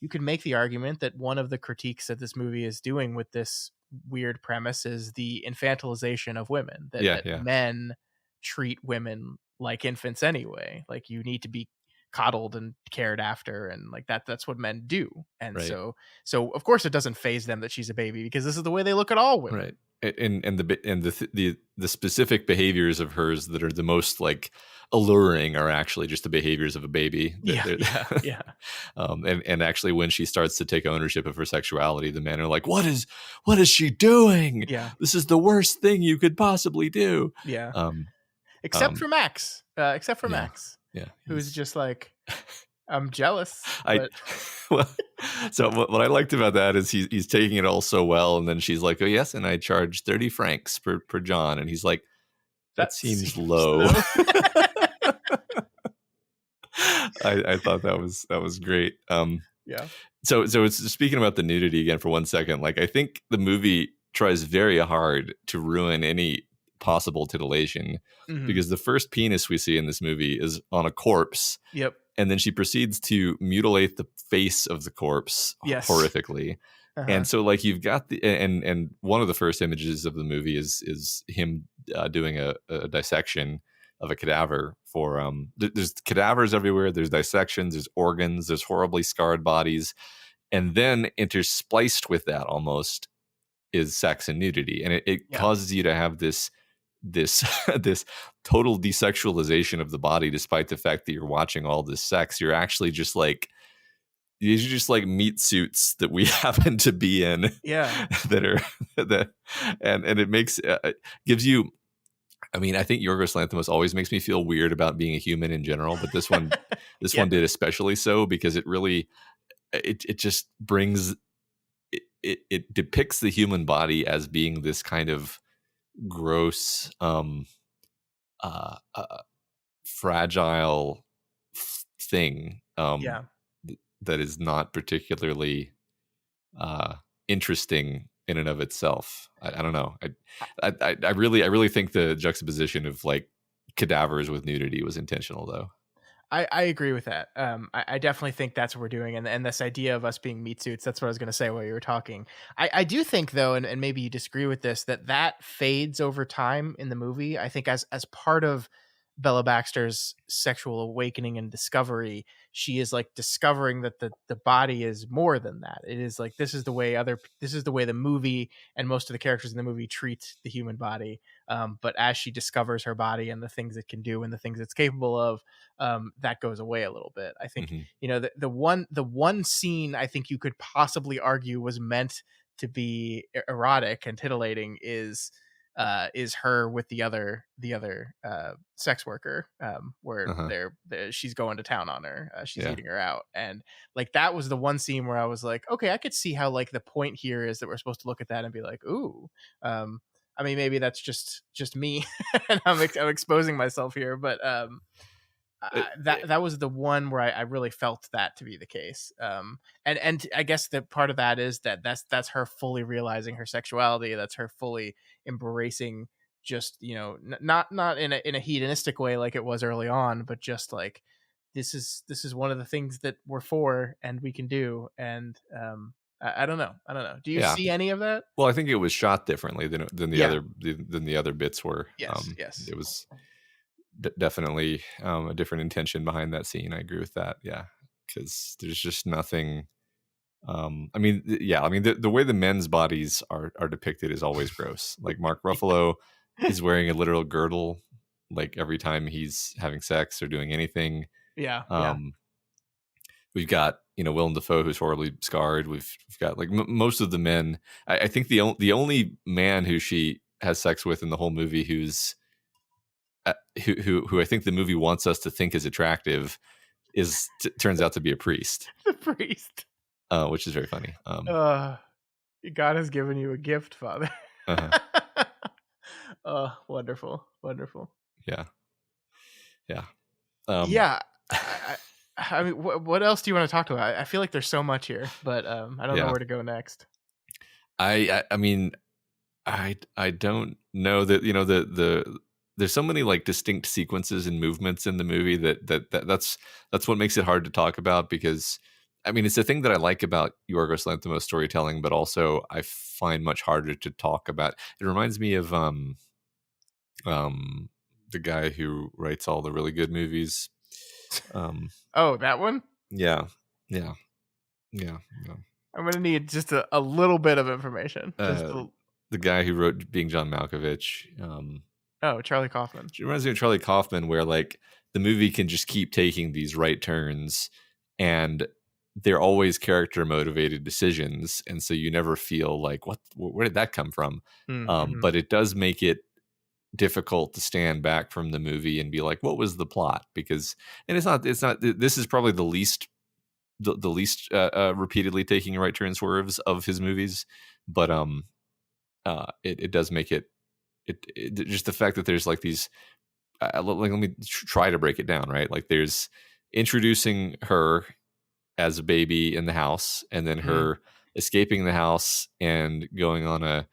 you could make the argument that one of the critiques that this movie is doing with this weird premise is the infantilization of women, that Yeah. Yeah. men treat women like infants anyway. Like you need to be coddled and cared after, and like that's what men do. And Right. so of course it doesn't phase them that she's a baby, because this is the way they look at all women. Right. And the specific behaviors of hers that are the most like alluring are actually just the behaviors of a baby. Yeah. And actually, when she starts to take ownership of her sexuality, the men are like, what is she doing? Yeah. This is the worst thing you could possibly do. Yeah. Um, Except for Max. Max, yeah, who's just like, I'm jealous. I But well, so what I liked about that is he's taking it all so well, and then she's like, oh yes, and I charge 30 francs per John, and he's like, that seems low. I thought that was great. Yeah. So it's speaking about the nudity again for 1 second. Like I think the movie tries very hard to ruin any possible titillation, Mhm. because the first penis we see in this movie is on a corpse. Yep. And then she proceeds to mutilate the face of the corpse Yes. horrifically. Uh-huh. And so like you've got and one of the first images of the movie is him doing a dissection of a cadaver for there's cadavers everywhere, there's dissections, there's organs, there's horribly scarred bodies, and then interspliced with that almost is sex and nudity, and it causes you to have this this total desexualization of the body, despite the fact that you're watching all this sex. You're actually just like, these are just like meat suits that we happen to be in. Yeah. And it makes gives you, I mean, I think Yorgos Lanthimos always makes me feel weird about being a human in general, but this one one did especially so, because it really it just brings it depicts the human body as being this kind of gross fragile thing that is not particularly interesting in and of itself. I don't know. I really think the juxtaposition of like cadavers with nudity was intentional, though. I agree with that. I definitely think that's what we're doing, and this idea of us being meat suits. That's what I was going to say while you were talking. I do think, though, and maybe you disagree with this, that fades over time in the movie. I think as part of Bella Baxter's sexual awakening and discovery, she is like discovering that the body is more than that. It is like this is the way the movie and most of the characters in the movie treat the human body. But as she discovers her body and the things it can do and the things it's capable of, that goes away a little bit. I think the one scene I think you could possibly argue was meant to be erotic and titillating is her with the other sex worker, where she's going to town on her, she's eating her out, and like that was the one scene where I was like, okay, I could see how like the point here is that we're supposed to look at that and be like, ooh, I mean, maybe that's just me and I'm exposing myself here, but that was the one where I really felt that to be the case. And I guess the part of that is that's her fully realizing her sexuality. That's her fully embracing, just, not in a hedonistic way like it was early on, but just like, this is one of the things that we're for and we can do. And, I don't know. Do you see any of that? Well, I think it was shot differently than the other bits were. Yes. It was definitely a different intention behind that scene. I agree with that. Yeah, because there's just nothing. I mean, yeah, I mean the way the men's bodies are depicted is always gross. Like Mark Ruffalo is wearing a literal girdle, like every time he's having sex or doing anything. Yeah, yeah. Um, we've got Willem Dafoe who's horribly scarred. We've got like most of the men. I think the only man who she has sex with in the whole movie who I think the movie wants us to think is attractive turns out to be a priest, The priest. which is very funny. Uh, God has given you a gift, Father. Uh-huh. Oh, wonderful, wonderful. Yeah, yeah, Yeah, I mean, what else do you want to talk about? I feel like there's so much here, but I don't know yeah. where to go next. I mean, I don't know that there's so many like distinct sequences and movements in the movie that's what makes it hard to talk about, because I mean it's the thing that I like about Yorgos Lanthimos storytelling, but also I find much harder to talk about. It reminds me of the guy who writes all the really good movies. Oh, that one? Yeah, yeah, yeah, yeah. I'm gonna need just a little bit of information. The guy who wrote Being John Malkovich. Oh, Charlie Kaufman. It reminds me of Charlie Kaufman, where like the movie can just keep taking these right turns, and they're always character motivated decisions, and so you never feel like where did that come from? Mm-hmm. But it does make it difficult to stand back from the movie and be like, what was the plot? Because and it's not this is probably the least repeatedly taking right turn swerves of his movies, but it does make it just the fact that there's like these let me try to break it down, right? Like there's introducing her as a baby in the house, and then her escaping the house and going on a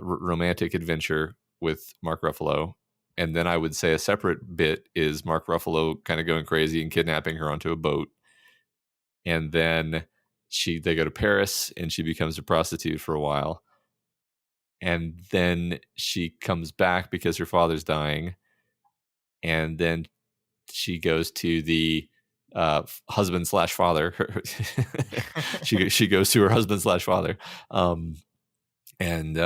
romantic adventure with Mark Ruffalo. And then I would say a separate bit is Mark Ruffalo kind of going crazy and kidnapping her onto a boat. And then they go to Paris and she becomes a prostitute for a while. And then she comes back because her father's dying. And then she goes to the husband / father. she goes to her husband / father, and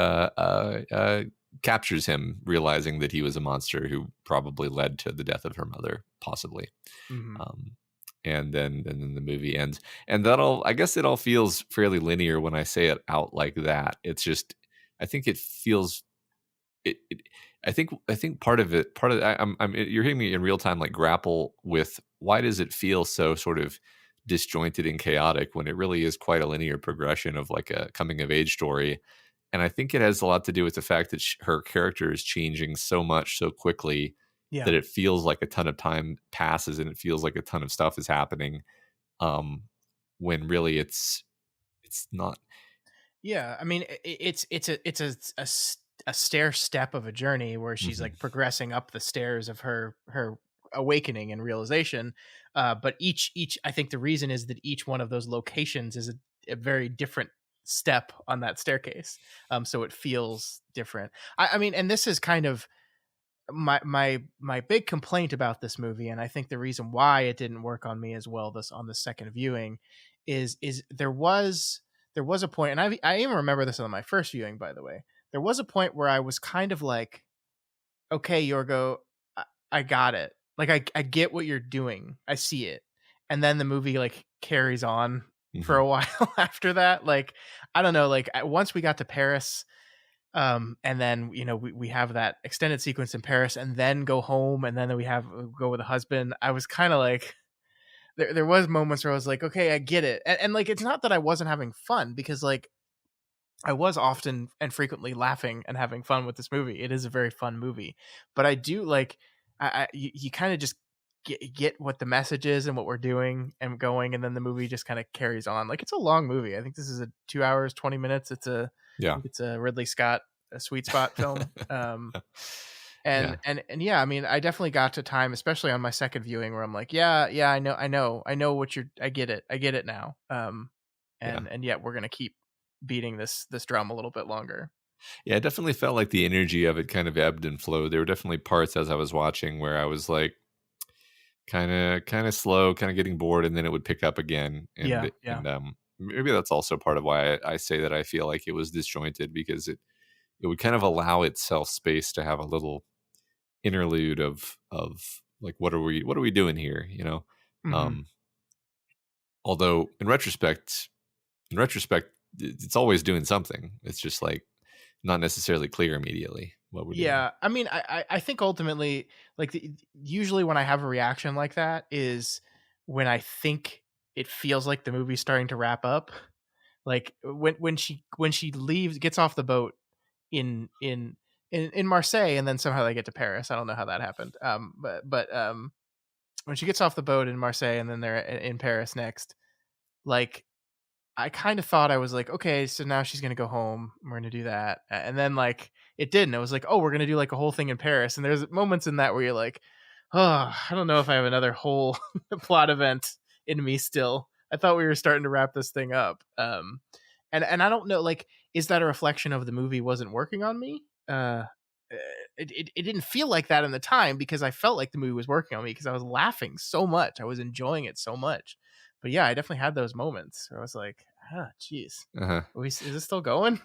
captures him, realizing that he was a monster who probably led to the death of her mother, possibly. Mm-hmm. And then the movie ends, and I guess it all feels fairly linear when I say it out like that. It's just, I think it feels. I think part of you're hearing me in real time like grapple with why does it feel so sort of disjointed and chaotic when it really is quite a linear progression of like a coming of age story. And I think it has a lot to do with the fact that her character is changing so much so quickly Yeah. that it feels like a ton of time passes and it feels like a ton of stuff is happening, when really it's not. Yeah, I mean, it's a stair step of a journey where she's Mhm. like progressing up the stairs of her awakening and realization. But each I think the reason is that each one of those locations is a very different step on that staircase. So it feels different. I mean, and this is kind of my big complaint about this movie, and I think the reason why it didn't work on me as well this on the second viewing is there was a point, and I even remember this on my first viewing, by the way. There was a point where I was kind of like, okay, Yorgo, I got it. Like I get what you're doing. I see it. And then the movie like carries on for Mhm. a while after that. Like, I don't know, like once we got to Paris, and then we have that extended sequence in Paris and then go home, and then we go with a husband. I was kind of like, there was moments where I was like, okay, I get it. And like, it's not that I wasn't having fun, because like I was often and frequently laughing and having fun with this movie. It is a very fun movie, but I do like, you kind of just get what the message is and what we're doing and going, and then the movie just kind of carries on. Like, it's a long movie. I think this is a 2 hours 20 minutes. I Yeah. think it's a Ridley Scott, a sweet spot film. Yeah. And yeah, I mean, I definitely got to time, especially on my second viewing, where I'm like, yeah, I know what I get it now. And yet we're gonna keep beating this drum a little bit longer. Yeah, it definitely felt like the energy of it kind of ebbed and flowed. There were definitely parts as I was watching where I was like kind of slow, kind of getting bored, and then it would pick up again. Yeah, And yeah. maybe that's also part of why I say that I feel like it was disjointed, because it would kind of allow itself space to have a little interlude of like, what are we doing here, you know? Mhm. Um, although in retrospect, it's always doing something. It's just like not necessarily clear immediately what we're doing. Yeah, I mean, I think ultimately, like, usually when I have a reaction like that is when I think it feels like the movie's starting to wrap up. Like, when she leaves gets off the boat in in in Marseille, and then somehow they get to Paris. I don't know how that happened. But when she gets off the boat in Marseille and then they're in Paris next, like, I kind of thought, I was like, okay, so now she's gonna go home. We're gonna do that, and then like it didn't. It was like, oh, we're gonna do like a whole thing in Paris, and there's moments in that where you're like, oh, I don't know if I have another whole plot event in me still. I thought we were starting to wrap this thing up, and I don't know, like, is that a reflection of the movie wasn't working on me? It didn't feel like that in the time because I felt like the movie was working on me because I was laughing so much, I was enjoying it so much. But yeah, I definitely had those moments where I was like, "Ah, jeez, Uh-huh. is this still going?"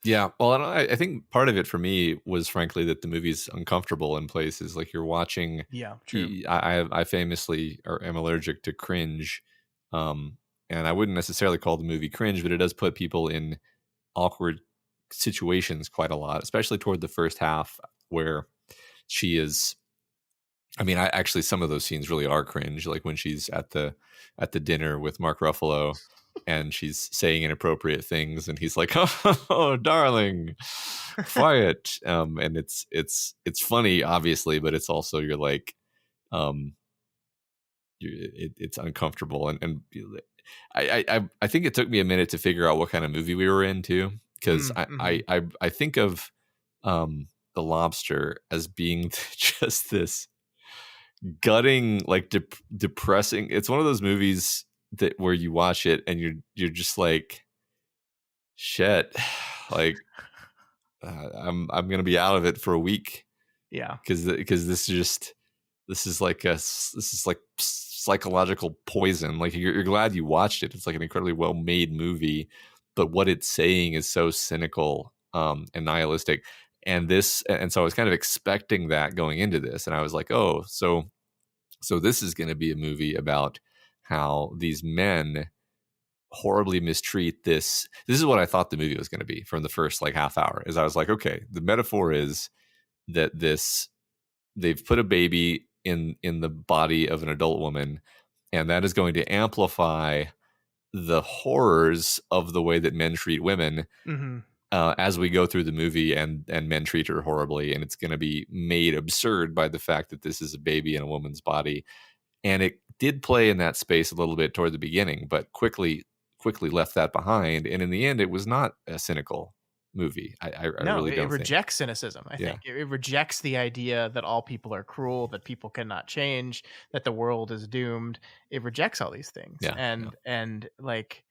Yeah, well, and I think part of it for me was frankly that the movie's uncomfortable in places. Like, you're watching. Yeah, true. I famously am allergic to cringe, um, and I wouldn't necessarily call the movie cringe, but it does put people in awkward situations quite a lot, especially toward the first half where she is. I mean, I actually, some of those scenes really are cringe, like when she's at the dinner with Mark Ruffalo and she's saying inappropriate things and he's like, "Oh, darling, quiet." And it's funny, obviously, but it's also, you're like, um it's uncomfortable. And I think it took me a minute to figure out what kind of movie we were in too, because Mhm. I think of The Lobster as being just this gutting, like depressing. It's one of those movies that where you watch it and you're just like, shit, like, I'm gonna be out of it for a week, Yeah. because this is like psychological poison. Like, you're glad you watched it. It's like an incredibly well made movie, but what it's saying is so cynical, and nihilistic. And so I was kind of expecting that going into this, and I was like, oh, so this is going to be a movie about how these men horribly mistreat this is what I thought the movie was going to be from the first like half hour. Is I was like, okay, the metaphor is that this they've put a baby in the body of an adult woman, and that is going to amplify the horrors of the way that men treat women, Mhm. as we go through the movie, and men treat her horribly, and it's going to be made absurd by the fact that this is a baby in a woman's body. And it did play in that space a little bit toward the beginning, but quickly left that behind. And in the end, it was not a cynical movie. I No, really it don't think. rejects cynicism, I Yeah, think. It rejects the idea that all people are cruel, that people cannot change, that the world is doomed. It rejects all these things. yeah, yeah, And like,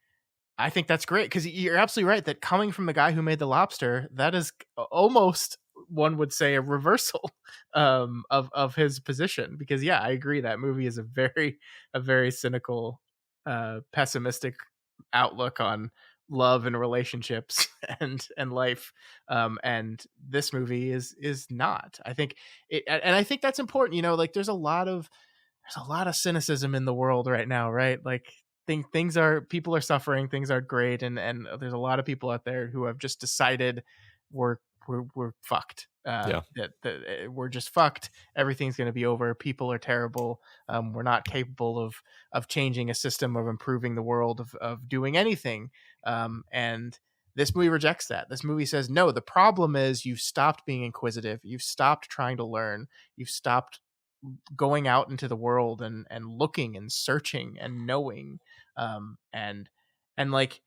I think that's great because you're absolutely right that coming from the guy who made The Lobster, that is almost, one would say, a reversal of his position. Because yeah, I agree that movie is a very cynical, pessimistic outlook on love and relationships and life. And this movie is not. I think and I think that's important. Like, there's a lot of cynicism in the world right now, right? Like, things are people are suffering, things aren't great, and there's a lot of people out there who have just decided we're we're fucked. yeah, That we're just fucked. Everything's going to be over. People are terrible. We're not capable of changing a system, of improving the world, of doing anything. And this movie rejects that. This movie says, no, the problem is you've stopped being inquisitive. You've stopped trying to learn. You've stopped going out into the world and looking and searching and knowing. And like,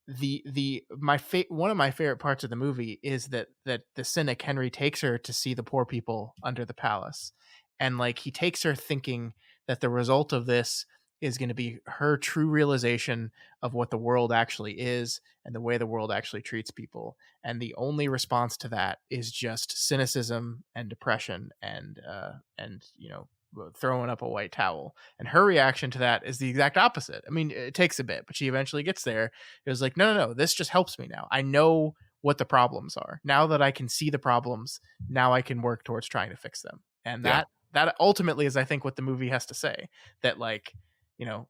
the one of my favorite parts of the movie is that the cynic Henry takes her to see the poor people under the palace, and like, he takes her thinking that the result of this is going to be her true realization of what the world actually is and the way the world actually treats people. And the only response to that is just cynicism and depression and throwing up a white towel. And her reaction to that is the exact opposite. I mean, it takes a bit, but she eventually gets there. It was like, no, this just helps me now. I know what the problems are. Now that I can see the problems, now I can work towards trying to fix them. And Yeah. that ultimately is, I think, what the movie has to say. That, like,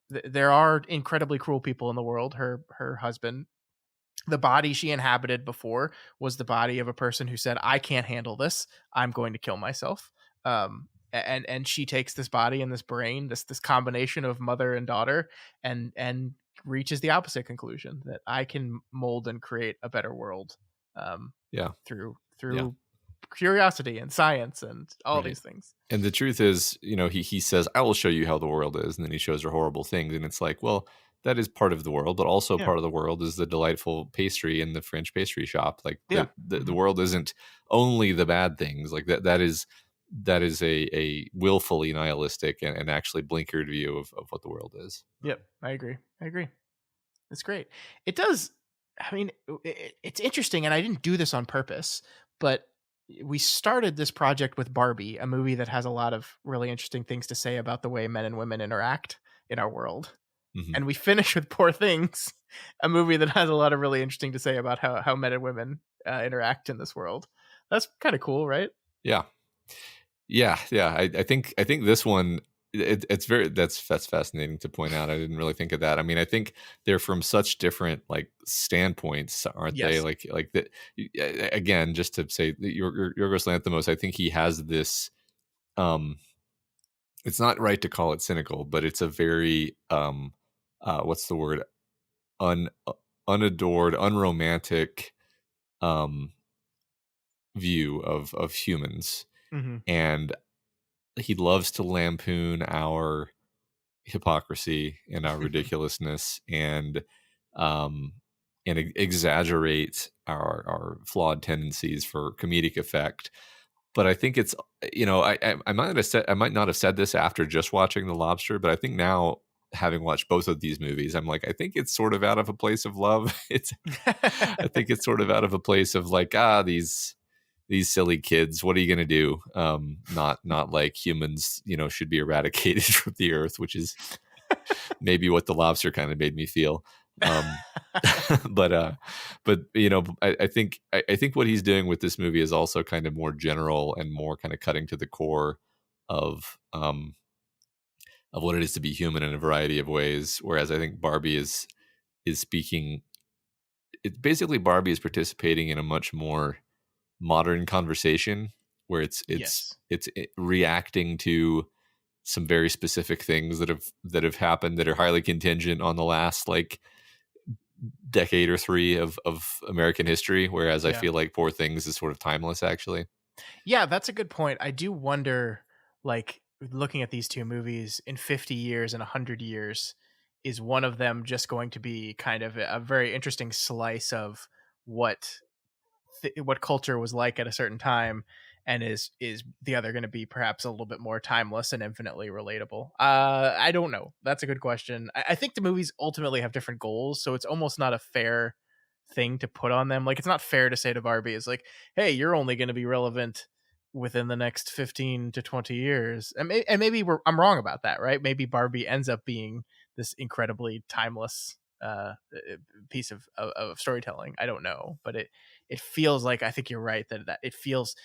there are incredibly cruel people in the world. Her husband, the body she inhabited before was the body of a person who said, I can't handle this, I'm going to kill myself. And she takes this body and this brain, this combination of mother and daughter, and reaches the opposite conclusion, that I can mold and create a better world, through curiosity and science and all these things. And the truth is, he says, I will show you how the world is. And then he shows her horrible things. And it's like, well, that is part of the world, but also part of the world is the delightful pastry in the French pastry shop. Like the world isn't only the bad things. Like that is a willfully nihilistic and actually blinkered view of what the world is. Yep. I agree. It's great. It does. I mean, it's interesting, and I didn't do this on purpose, but we started this project with Barbie, a movie that has a lot of really interesting things to say about the way men and women interact in our world. Mm-hmm. And we finish with Poor Things, a movie that has a lot of really interesting to say about how men and women interact in this world. That's kind of cool, right? Yeah. I think this one, that's fascinating to point out. I didn't really think of that. I mean, I think they're from such different like standpoints, aren't they? Like that. Again, just to say, Yorgos Lanthimos, I think he has this. It's not right to call it cynical, but it's a very what's the word? Unadored, unromantic view of humans. Mm-hmm. And he loves to lampoon our hypocrisy and our ridiculousness and exaggerate our flawed tendencies for comedic effect. But I think it's, I might not have said this after just watching The Lobster, but I think now, having watched both of these movies, I'm like, I think it's sort of out of a place of love. I think it's sort of out of a place of like, these silly kids, what are you going to do? Not like humans, should be eradicated from the earth, which is maybe what The Lobster kind of made me feel. But I think what he's doing with this movie is also kind of more general and more kind of cutting to the core of what it is to be human in a variety of ways. Whereas I think Barbie is speaking. Basically Barbie is participating in a much more modern conversation where it's reacting to some very specific things that have happened that are highly contingent on the last like decade or three of American history, whereas I feel like Poor Things is sort of timeless, actually. Yeah, that's a good point. I do wonder, like, looking at these two movies in 50 years and 100 years, is one of them just going to be kind of a very interesting slice of what culture was like at a certain time, and is the other going to be perhaps a little bit more timeless and infinitely relatable? I don't know. That's a good question. I think the movies ultimately have different goals, so it's almost not a fair thing to put on them. Like, it's not fair to say to Barbie is like, hey, you're only going to be relevant within the next 15 to 20 years. And maybe I'm wrong about that, right? Maybe Barbie ends up being this incredibly timeless piece of storytelling. I don't know, but it feels like, I think you're right, that it feels,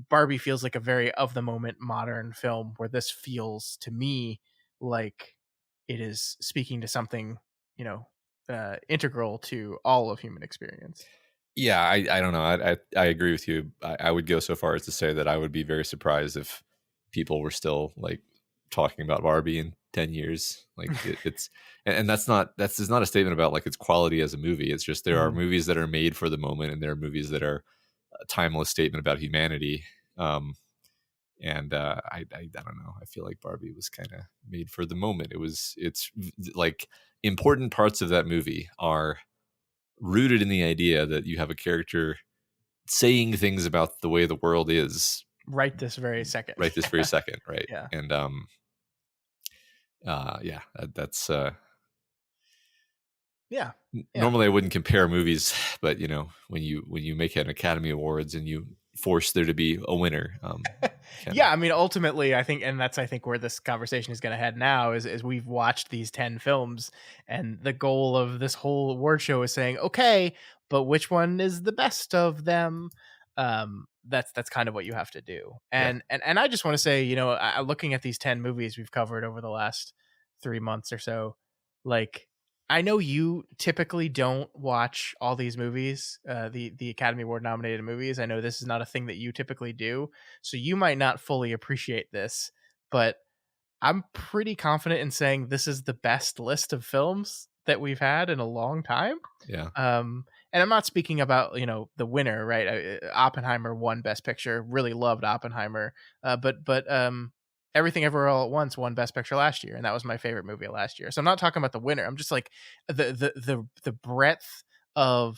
Barbie feels like a very of the moment modern film, where this feels to me like it is speaking to something, integral to all of human experience. Yeah, I don't know. I agree with you. I would go so far as to say that I would be very surprised if people were still like talking about Barbie in 10 years. Like it's and that's not a statement about like its quality as a movie. It's just there are movies that are made for the moment, and there are movies that are a timeless statement about humanity. I don't know. I feel like Barbie was kind of made for the moment. It's like important parts of that movie are rooted in the idea that you have a character saying things about the way the world is right this very second. Right. Yeah. Right. Yeah. And Yeah, that's Yeah. Yeah. normally I wouldn't compare movies, but when you make an Academy Awards and you force there to be a winner, can Yeah, I mean, ultimately, I think, and that's I think where this conversation is going to head now is we've watched these 10 films, and the goal of this whole award show is saying, okay, but which one is the best of them? That's kind of what you have to do, yeah, and I just want to say, looking at these 10 movies we've covered over the last 3 months or so, like. I know you typically don't watch all these movies, the Academy Award nominated movies. I know this is not a thing that you typically do, so you might not fully appreciate this, but I'm pretty confident in saying this is the best list of films that we've had in a long time. yeah, And I'm not speaking about, the winner, right? Oppenheimer won Best Picture. Really loved Oppenheimer. But Everything Everywhere All at Once won Best Picture last year, and that was my favorite movie of last year. So I'm not talking about the winner. I'm just like the breadth of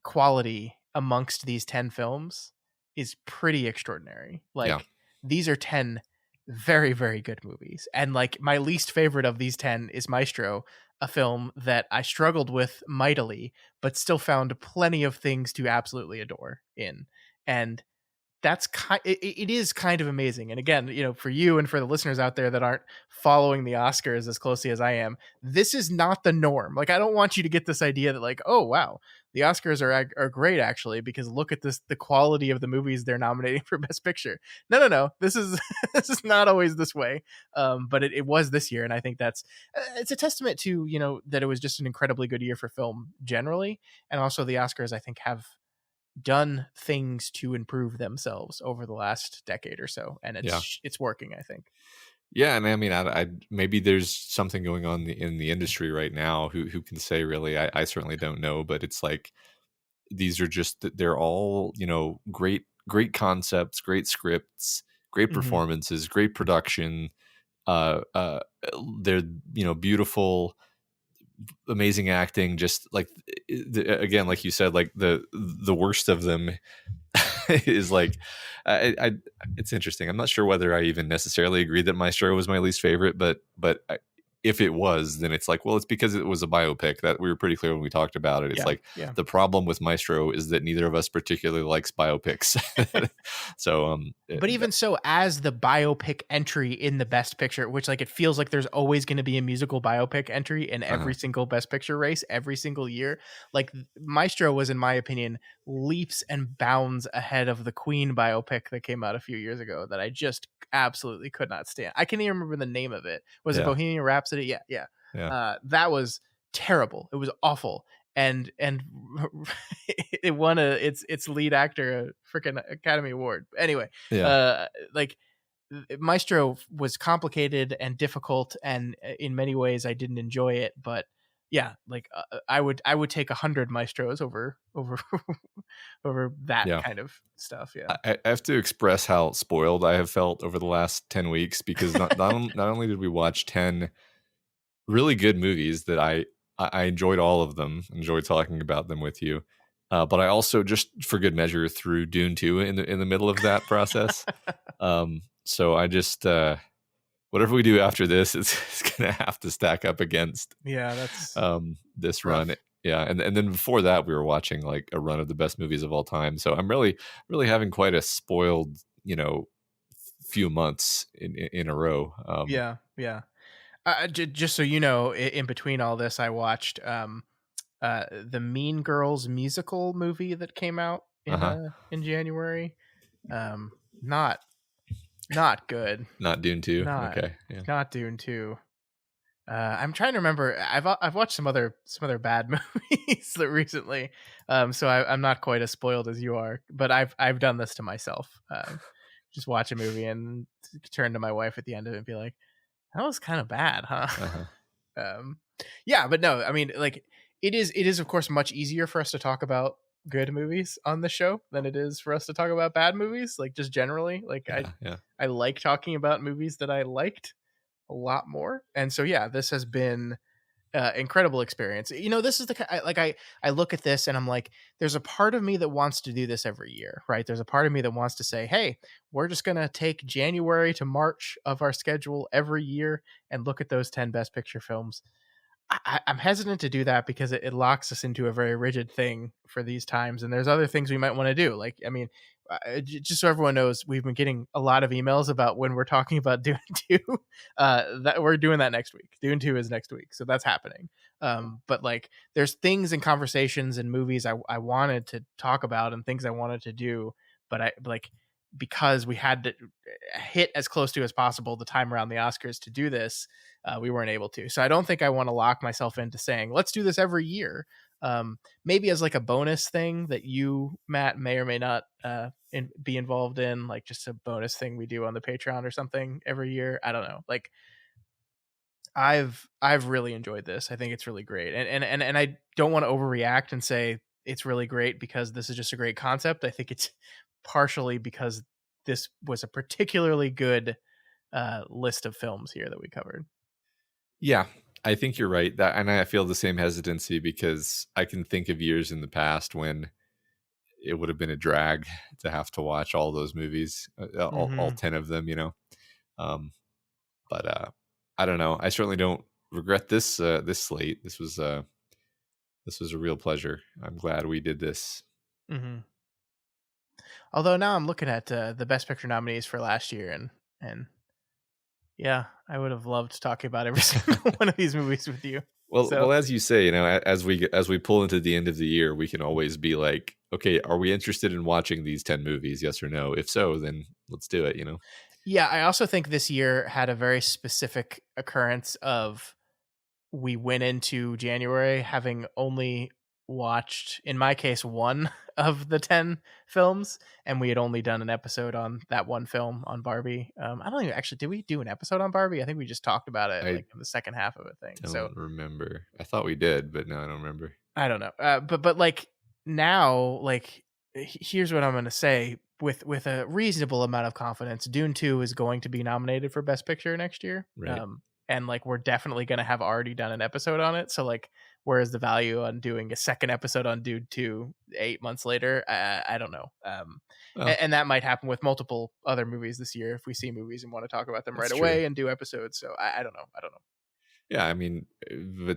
quality amongst these 10 films is pretty extraordinary. yeah, Like, these are 10 very, very good movies. And like my least favorite of these 10 is Maestro, a film that I struggled with mightily, but still found plenty of things to absolutely adore in. And it is kind of amazing. And again, for you and for the listeners out there that aren't following the Oscars as closely as I am, this is not the norm. Like, I don't want you to get this idea that like, oh wow, the Oscars are great actually, because look at the quality of the movies they're nominating for Best Picture. No. This is this is not always this way. But it was this year, and I think that's it's a testament to that it was just an incredibly good year for film generally, and also the Oscars I think have done things to improve themselves over the last decade or so, and yeah. it's working, I think. Yeah, and I mean, I maybe there's something going on in the industry right now. Who can say really? I certainly don't know, but it's like these are just they're all great concepts, great scripts, great Mhm. performances, great production. Uh, uh, they're beautiful, amazing acting. Just like again, like you said, like the worst of them is like I it's interesting. I'm not sure whether I even necessarily agree that Maestro was my least favorite, but if it was, then it's like, well, it's because it was a biopic. That we were pretty clear when we talked about it. It's Yeah, like yeah. the problem with Maestro is that neither of us particularly likes biopics. So But even so, as the biopic entry in the Best Picture, which like it feels like there's always going to be a musical biopic entry in uh-huh. every single Best Picture race every single year. Like Maestro was, in my opinion, leaps and bounds ahead of the Queen biopic that came out a few years ago that I just absolutely could not stand. I can't even remember the name of it. Was it Yeah, Bohemian Rhapsody? Yeah, yeah. yeah, That was terrible. It was awful. And it won its lead actor a freaking Academy Award. Anyway, yeah. uh like Maestro was complicated and difficult, and in many ways I didn't enjoy it, but yeah, like I would take 100 Maestros over over that Yeah. kind of stuff. Yeah. I have to express how spoiled I have felt over the last 10 weeks because not only did we watch 10 really good movies that I enjoyed all of them, enjoyed talking about them with you, but I also just for good measure threw Dune 2 in the middle of that process. So I just whatever we do after this, it's gonna have to stack up against Yeah, that's this run. rough. Yeah, and then before that, we were watching like a run of the best movies of all time. So I'm really having quite a spoiled few months in a row. Yeah, yeah. Just so you know, in between all this, I watched the Mean Girls musical movie that came out Uh-huh. in January. Um, not not good. Not Dune 2. Not Okay. Yeah. not Dune 2. I'm trying to remember. I've watched some other bad movies recently, so I'm not quite as spoiled as you are. But I've done this to myself. Just watch a movie and turn to my wife at the end of it and be like, "That was kind of bad, huh?" Uh-huh. um, yeah, but no, I mean, like it is of course much easier for us to talk about good movies on the show than it is for us to talk about bad movies. Like just generally, like I Yeah, yeah. I like talking about movies that I liked a lot more. And so yeah, this has been incredible experience. This is I look at this and I'm like, there's a part of me that wants to do this every year, right? There's a part of me that wants to say, hey, we're just gonna take January to March of our schedule every year and look at those 10 best picture films. I'm hesitant to do that because it locks us into a very rigid thing for these times, and there's other things we might want to do. Like, I mean, just so everyone knows, we've been getting a lot of emails about when we're talking about Dune 2. That we're doing that next week. Dune 2 is next week, so that's happening. But like, there's things and conversations and movies I wanted to talk about and things I wanted to do, but I like because we had to hit as close to as possible the time around the Oscars to do this, we weren't able to. So I don't think I want to lock myself into saying let's do this every year. Maybe as like a bonus thing that you, Matt, may or may not be involved in, like just a bonus thing we do on the Patreon or something every year. I don't know. Like I've really enjoyed this. I think it's really great, and I don't want to overreact and say it's really great because this is just a great concept. I think it's partially because this was a particularly good list of films here that we covered. Yeah, I think you're right. That, and I feel the same hesitancy because I can think of years in the past when it would have been a drag to have to watch all those movies, all 10 of them, Um, but I don't know. I certainly don't regret this slate. This was a real pleasure. I'm glad we did this. Mm-hmm. Although now I'm looking at the Best Picture nominees for last year, and yeah, I would have loved talking about every single one of these movies with you. Well, as you say, as we pull into the end of the year, we can always be like, okay, are we interested in watching these 10 movies? Yes or no? If so, then let's do it. Yeah, I also think this year had a very specific occurrence of we went into January having only watched, in my case, one of the 10 films, and we had only done an episode on that one film on Barbie. I don't even actually, did we do an episode on Barbie? I think we just talked about it like in the second half of a thing. Don't remember. I thought we did, but no, I don't remember. I don't know. But like now, like here's what I'm going to say with a reasonable amount of confidence. Dune 2 is going to be nominated for Best Picture next year. Right. And like we're definitely going to have already done an episode on it. So like, whereas the value on doing a second episode on Dune 2 8 months later, I don't know. And that might happen with multiple other movies this year if we see movies and want to talk about them right away and do episodes. So I don't know. Yeah, I mean,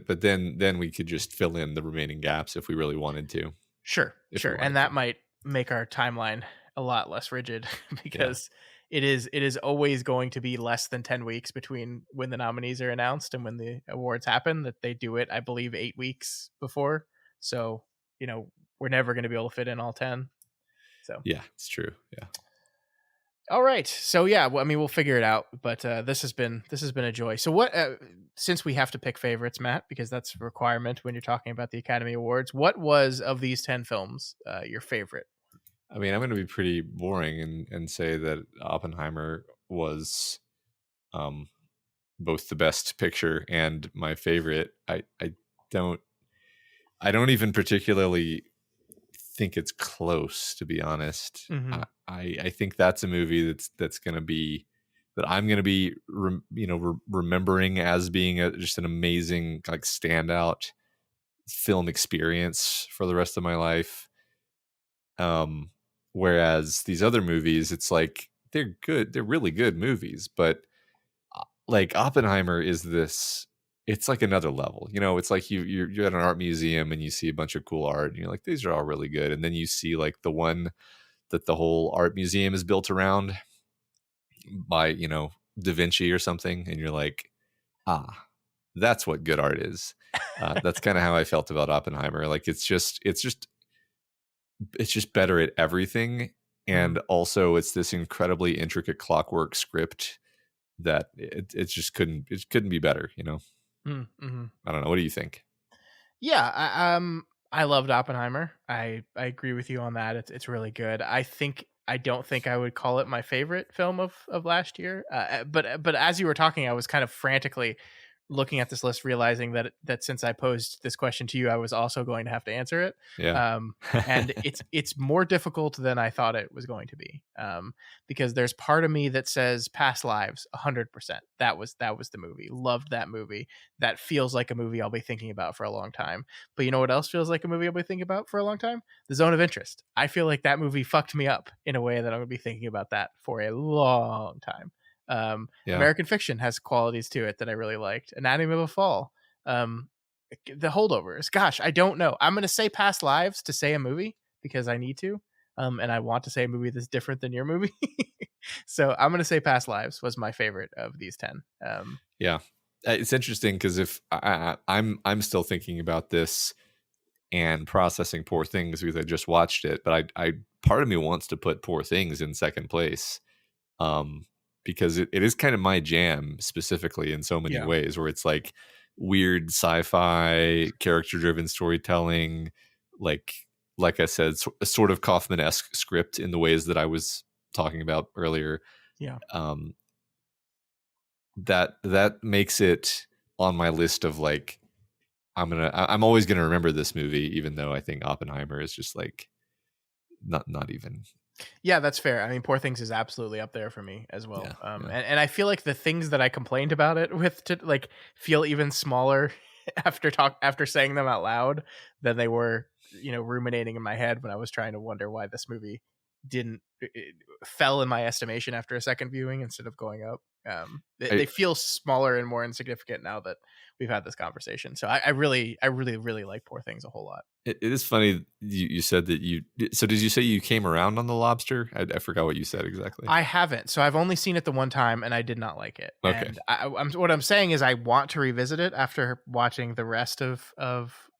but then we could just fill in the remaining gaps if we really wanted to. Sure. And that might make our timeline a lot less rigid because it is always going to be less than 10 weeks between when the nominees are announced and when the awards happen. That they do it, I believe, 8 weeks before. So, we're never going to be able to fit in all 10. So yeah, it's true. Yeah. All right. So yeah, well, I mean, we'll figure it out. But this has been a joy. So what? Since we have to pick favorites, Matt, because that's a requirement when you're talking about the Academy Awards, what was of these 10 films your favorite? I mean, I'm going to be pretty boring and say that Oppenheimer was both the best picture and my favorite. I don't even particularly think it's close, to be honest. Mm-hmm. I think that's a movie that's going to be that I'm going to be remembering as being just an amazing like standout film experience for the rest of my life. Whereas these other movies, it's like they're really good movies, but like Oppenheimer is this. It's like another level, it's like you're at an art museum and you see a bunch of cool art and you're like, these are all really good. And then you see like the one that the whole art museum is built around by, Da Vinci or something. And you're like, that's what good art is. That's kind of how I felt about Oppenheimer. Like, it's just better at everything. And also it's this incredibly intricate clockwork script that it just couldn't be better, Mm-hmm. I don't know. What do you think? Yeah, I loved Oppenheimer. I agree with you on that. It's really good. I don't think I would call it my favorite film of last year. But as you were talking, I was kind of frantically looking at this list, realizing that since I posed this question to you, I was also going to have to answer it. Yeah. And it's more difficult than I thought it was going to be, because there's part of me that says Past Lives 100%. That was the movie. Loved that movie. That feels like a movie I'll be thinking about for a long time. But you know what else feels like a movie I'll be thinking about for a long time? The Zone of Interest. I feel like that movie fucked me up in a way that I'm going to be thinking about that for a long time. Yeah. American Fiction has qualities to it that I really liked. Anatomy of a Fall. The Holdovers. Gosh, I don't know. I'm going to say Past Lives to say a movie because I need to. And I want to say a movie that's different than your movie. So I'm going to say Past Lives was my favorite of these 10. Yeah. It's interesting because if I'm still thinking about this and processing Poor Things because I just watched it, but I part of me wants to put Poor Things in second place. Because it is kind of my jam specifically in so many ways, where it's like weird sci-fi character driven storytelling, like I said, a sort of Kaufman-esque script in the ways that I was talking about earlier. Yeah. That makes it on my list of like, I'm always gonna remember this movie, even though I think Oppenheimer is just like not even. Yeah, that's fair. I mean, Poor Things is absolutely up there for me as well. Yeah, And I feel like the things that I complained about it with to like feel even smaller after saying them out loud than they were, ruminating in my head when I was trying to wonder why this movie it fell in my estimation after a second viewing instead of going up. They feel smaller and more insignificant now that we've had this conversation. So I really like Poor Things a whole lot. It is funny you said that so did you say you came around on The Lobster? I forgot what you said exactly. I haven't. So I've only seen it the one time and I did not like it. Okay. And what I'm saying is I want to revisit it after watching the rest of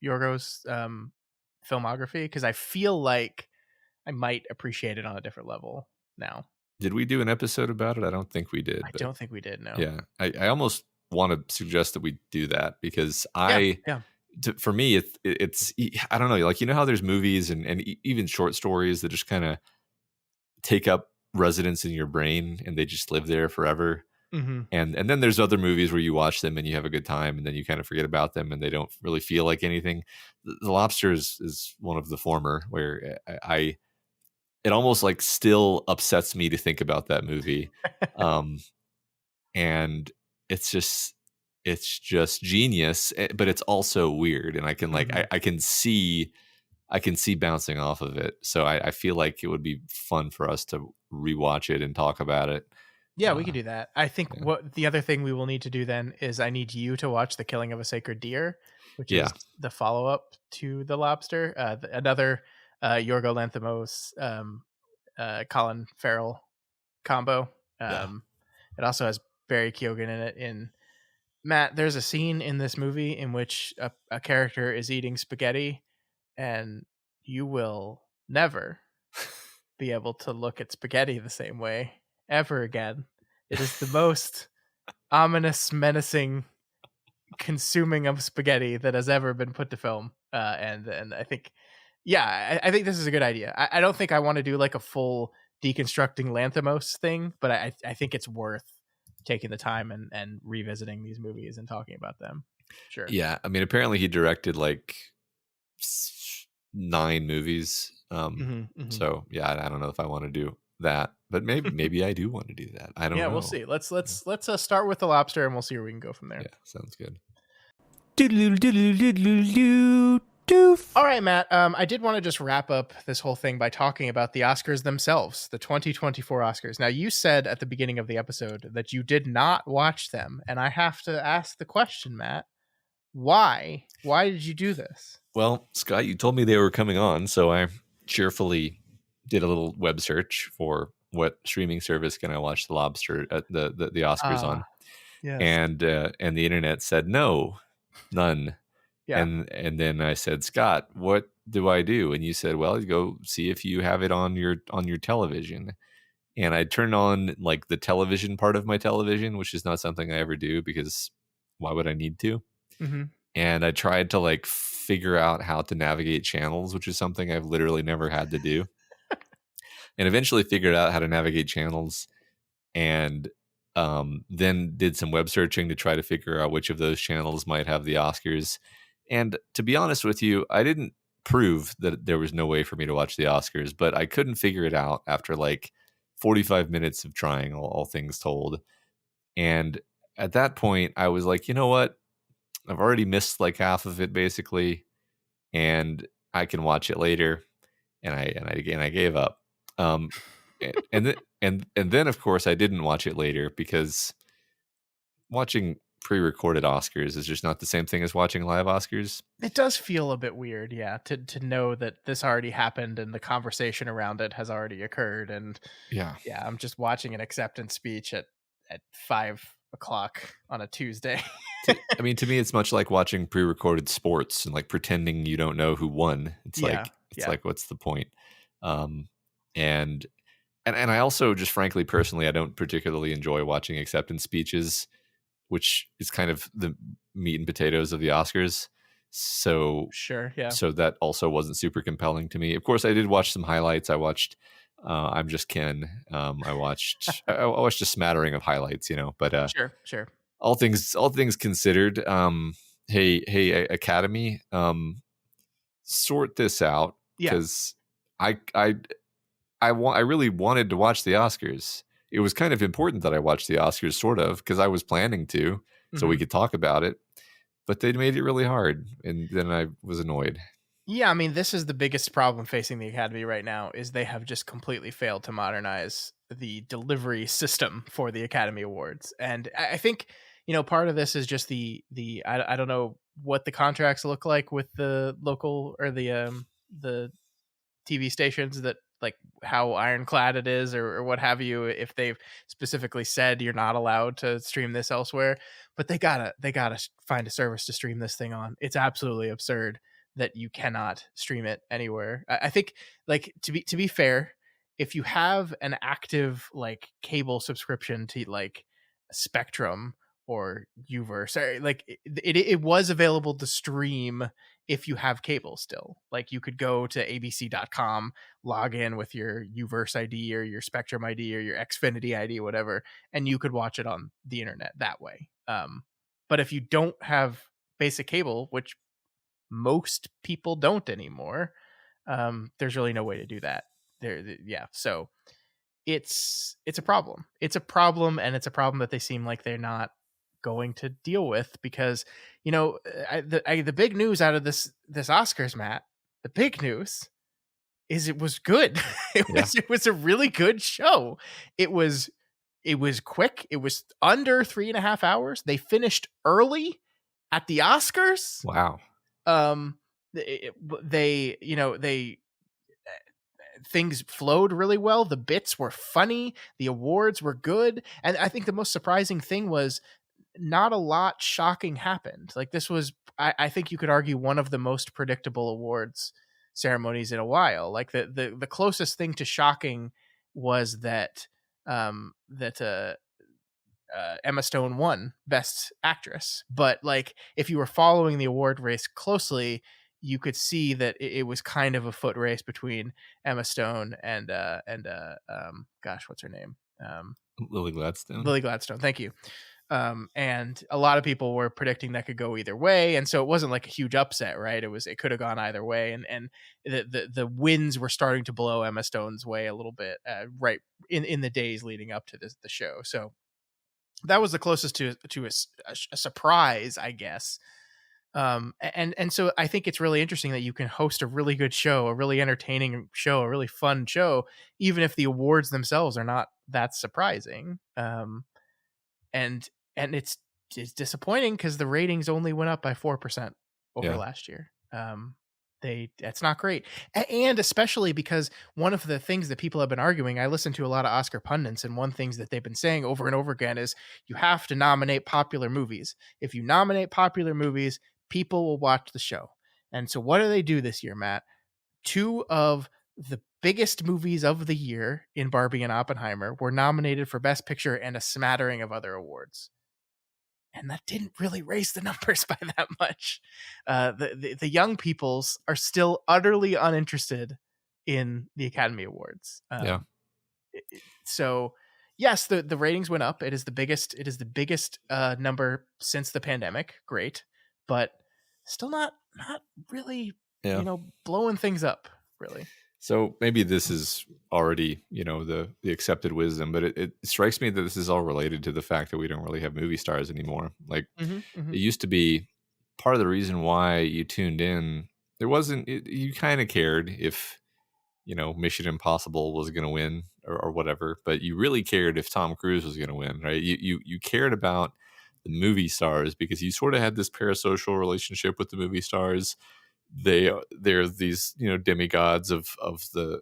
Yorgos' filmography, because I feel like I might appreciate it on a different level now. Did we do an episode about it? I don't think we did. I don't think we did, no. Yeah. I almost want to suggest that we do that because for me, it's I don't know, like, how there's movies and even short stories that just kind of take up residence in your brain and they just live there forever. Mm-hmm. And then there's other movies where you watch them and you have a good time and then you kind of forget about them and they don't really feel like anything. The Lobster is one of the former, where it almost like still upsets me to think about that movie. And it's just genius, but it's also weird. And I can like, I can see bouncing off of it. So I feel like it would be fun for us to rewatch it and talk about it. Yeah, we could do that. I think what the other thing we will need to do then is I need you to watch The Killing of a Sacred Deer, which is the follow-up to The Lobster. Another Yorgos Lanthimos, Colin Farrell combo. It also has Barry Keoghan in it. Matt, there's a scene in this movie in which a character is eating spaghetti, and you will never be able to look at spaghetti the same way ever again. It is the most ominous, menacing consuming of spaghetti that has ever been put to film. And I think, I think this is a good idea. I don't think I want to do like a full deconstructing Lanthimos thing, but I think it's worth taking the time and revisiting these movies and talking about them. Sure. Yeah. I mean, apparently he directed like 9 movies. So yeah, I don't know if I want to do that, but maybe I do want to do that. I don't know. Yeah, we'll see. Let's start with The Lobster and we'll see where we can go from there. Yeah, sounds good. All right, Matt. I did want to just wrap up this whole thing by talking about the Oscars themselves, the 2024 Oscars. Now, you said at the beginning of the episode that you did not watch them, and I have to ask the question, Matt, why? Why did you do this? Well, Scott, you told me they were coming on, so I cheerfully did a little web search for what streaming service can I watch The Lobster at the Oscars on. Yes. And the internet said none. Yeah. And then I said, Scott, what do I do? And you said, well, you go see if you have it on your television. And I turned on like the television part of my television, which is not something I ever do because why would I need to? Mm-hmm. And I tried to like figure out how to navigate channels, which is something I've literally never had to do. And eventually figured out how to navigate channels. And Then did some web searching to try to figure out which of those channels might have the Oscars. And to be honest with you, I didn't prove that there was no way for me to watch the Oscars, but I couldn't figure it out after like 45 minutes of trying, all things told. And at that point, I was like, you know what? I've already missed like half of it basically, and I can watch it later. And I gave up. Um, and then of course I didn't watch it later because watching pre-recorded Oscars is just not the same thing as watching live Oscars. It does feel a bit weird, yeah, to know that this already happened and the conversation around it has already occurred. And Yeah. yeah, I'm just watching an acceptance speech at 5 o'clock on a Tuesday. I mean, to me, it's much like watching pre-recorded sports and like pretending you don't know who won. It's Yeah, like, what's the point? Um, and and I also just frankly, personally, I don't particularly enjoy watching acceptance speeches, which is kind of the meat and potatoes of the Oscars. So Sure, yeah. so that also wasn't super compelling to me. Of course, I did watch some highlights. I watched I'm Just Ken. I watched a smattering of highlights, but Sure. all things considered, hey, Academy, sort this out, Yeah. because I really wanted to watch the Oscars. It was kind of important that I watched the Oscars, sort of, because I was planning to, so we Mhm. could talk about it. But they made it really hard, and then I was annoyed. Yeah, I mean, this is the biggest problem facing the Academy right now is they have just completely failed to modernize the delivery system for the Academy Awards. And I think, part of this is just I don't know what the contracts look like with the local or the TV stations, that like how ironclad it is, or what have you, if they've specifically said you're not allowed to stream this elsewhere. But they gotta find a service to stream this thing on. It's absolutely absurd that you cannot stream it anywhere. I think, like, to be fair, if you have an active like cable subscription to like Spectrum or Uverse, or like it was available to stream if you have cable still. Like, you could go to abc.com, log in with your Uverse ID or your Spectrum ID or your Xfinity ID, whatever, and you could watch it on the internet that way. But if you don't have basic cable, which most people don't anymore, there's really no way to do that. Yeah. So it's a problem. It's a problem, and it's a problem that they seem like they're not going to deal with, because the big news out of this Oscars, Matt, the big news is it was good. Yeah. It was a really good show. It was quick. It was under 3.5 hours. They finished early at the Oscars. Wow. um they things flowed really well. The bits were funny. The awards were good. And I think the most surprising thing was not a lot shocking happened. Like, this was, I think you could argue, one of the most predictable awards ceremonies in a while. Like, the closest thing to shocking was that Emma Stone won Best Actress. But like, if you were following the award race closely, you could see that it was kind of a foot race between Emma Stone and gosh, what's her name? Lily Gladstone. Lily Gladstone. Thank you. And a lot of people were predicting that could go either way, and so it wasn't like a huge upset, right? It could have gone either way, and the winds were starting to blow Emma Stone's way a little bit, right in the days leading up to the show. So that was the closest to a surprise, I guess. And so I think it's really interesting that you can host a really good show, a really entertaining show, a really fun show, even if the awards themselves are not that surprising. And it's disappointing because the ratings only went up by 4% over Yeah. last year. That's not great. And especially because one of the things that people have been arguing, I listen to a lot of Oscar pundits, and one things that they've been saying over and over again is you have to nominate popular movies. If you nominate popular movies, people will watch the show. And so what do they do this year, Matt? Two of the biggest movies of the year in Barbie and Oppenheimer were nominated for Best Picture and a smattering of other awards. And that didn't really raise the numbers by that much. The young peoples are still utterly uninterested in the Academy Awards. Yeah. So, yes, the ratings went up. It is the biggest number since the pandemic. Great, but still not really, Yeah. blowing things up really. So maybe this is already, the accepted wisdom, but it strikes me that this is all related to the fact that we don't really have movie stars anymore. Like Hmm, hmm. it used to be part of the reason why you tuned in. There wasn't, you kind of cared if, Mission Impossible was going to win or whatever, but you really cared if Tom Cruise was going to win, right? You cared about the movie stars because you sort of had this parasocial relationship with the movie stars. They're these demigods of the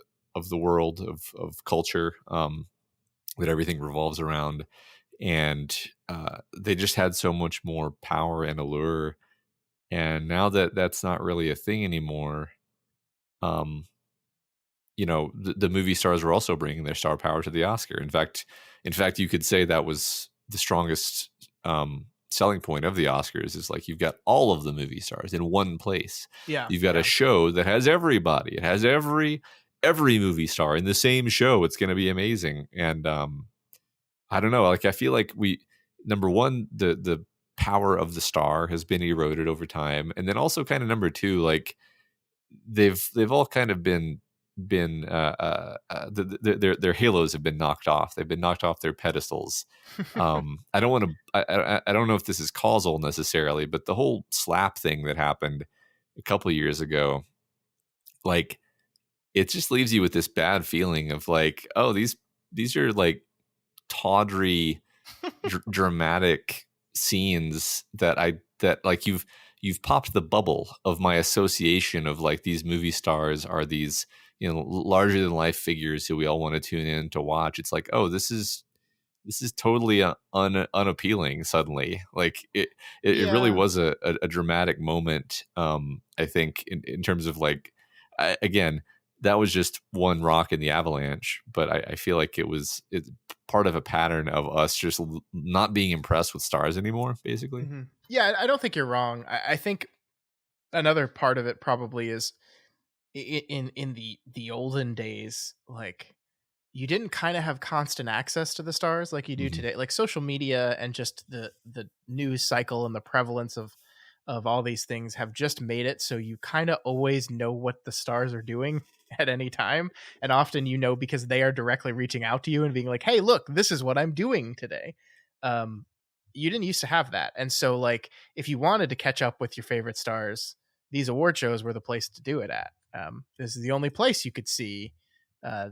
world of culture, that everything revolves around, and they just had so much more power and allure. And now that that's not really a thing anymore, um, the movie stars were also bringing their star power to the Oscar. In fact, you could say that was the strongest selling point of the Oscars is like you've got all of the movie stars in one place. Yeah, You've got a yeah. show that has everybody. It has every movie star in the same show. It's going to be amazing. And I don't know. Like I feel like number one, the power of the star has been eroded over time, and then also kind of number two, like they've all kind of been their halos have been knocked off. They've been knocked off their pedestals. I don't want to. I don't know if this is causal necessarily, but the whole slap thing that happened a couple of years ago, like it just leaves you with this bad feeling of like, oh, these are like tawdry, dramatic scenes that like you've popped the bubble of my association of like these movie stars are these larger than life figures who we all want to tune in to watch. It's like, oh, this is totally unappealing suddenly. Like it really Yeah. was a dramatic moment. I think in terms of like, again, that was just one rock in the avalanche, but I feel like it's part of a pattern of us just not being impressed with stars anymore, basically. Hmm. Yeah, I don't think you're wrong. I think another part of it probably is in the olden days, like you didn't kind of have constant access to the stars like you do Hmm. today. Like social media and just the news cycle and the prevalence of all these things have just made it so you kind of always know what the stars are doing at any time. And often because they are directly reaching out to you and being like, hey, look, this is what I'm doing today. um you didn't used to have that. And so like if you wanted to catch up with your favorite stars, these award shows were the place to do it at. This is the only place you could see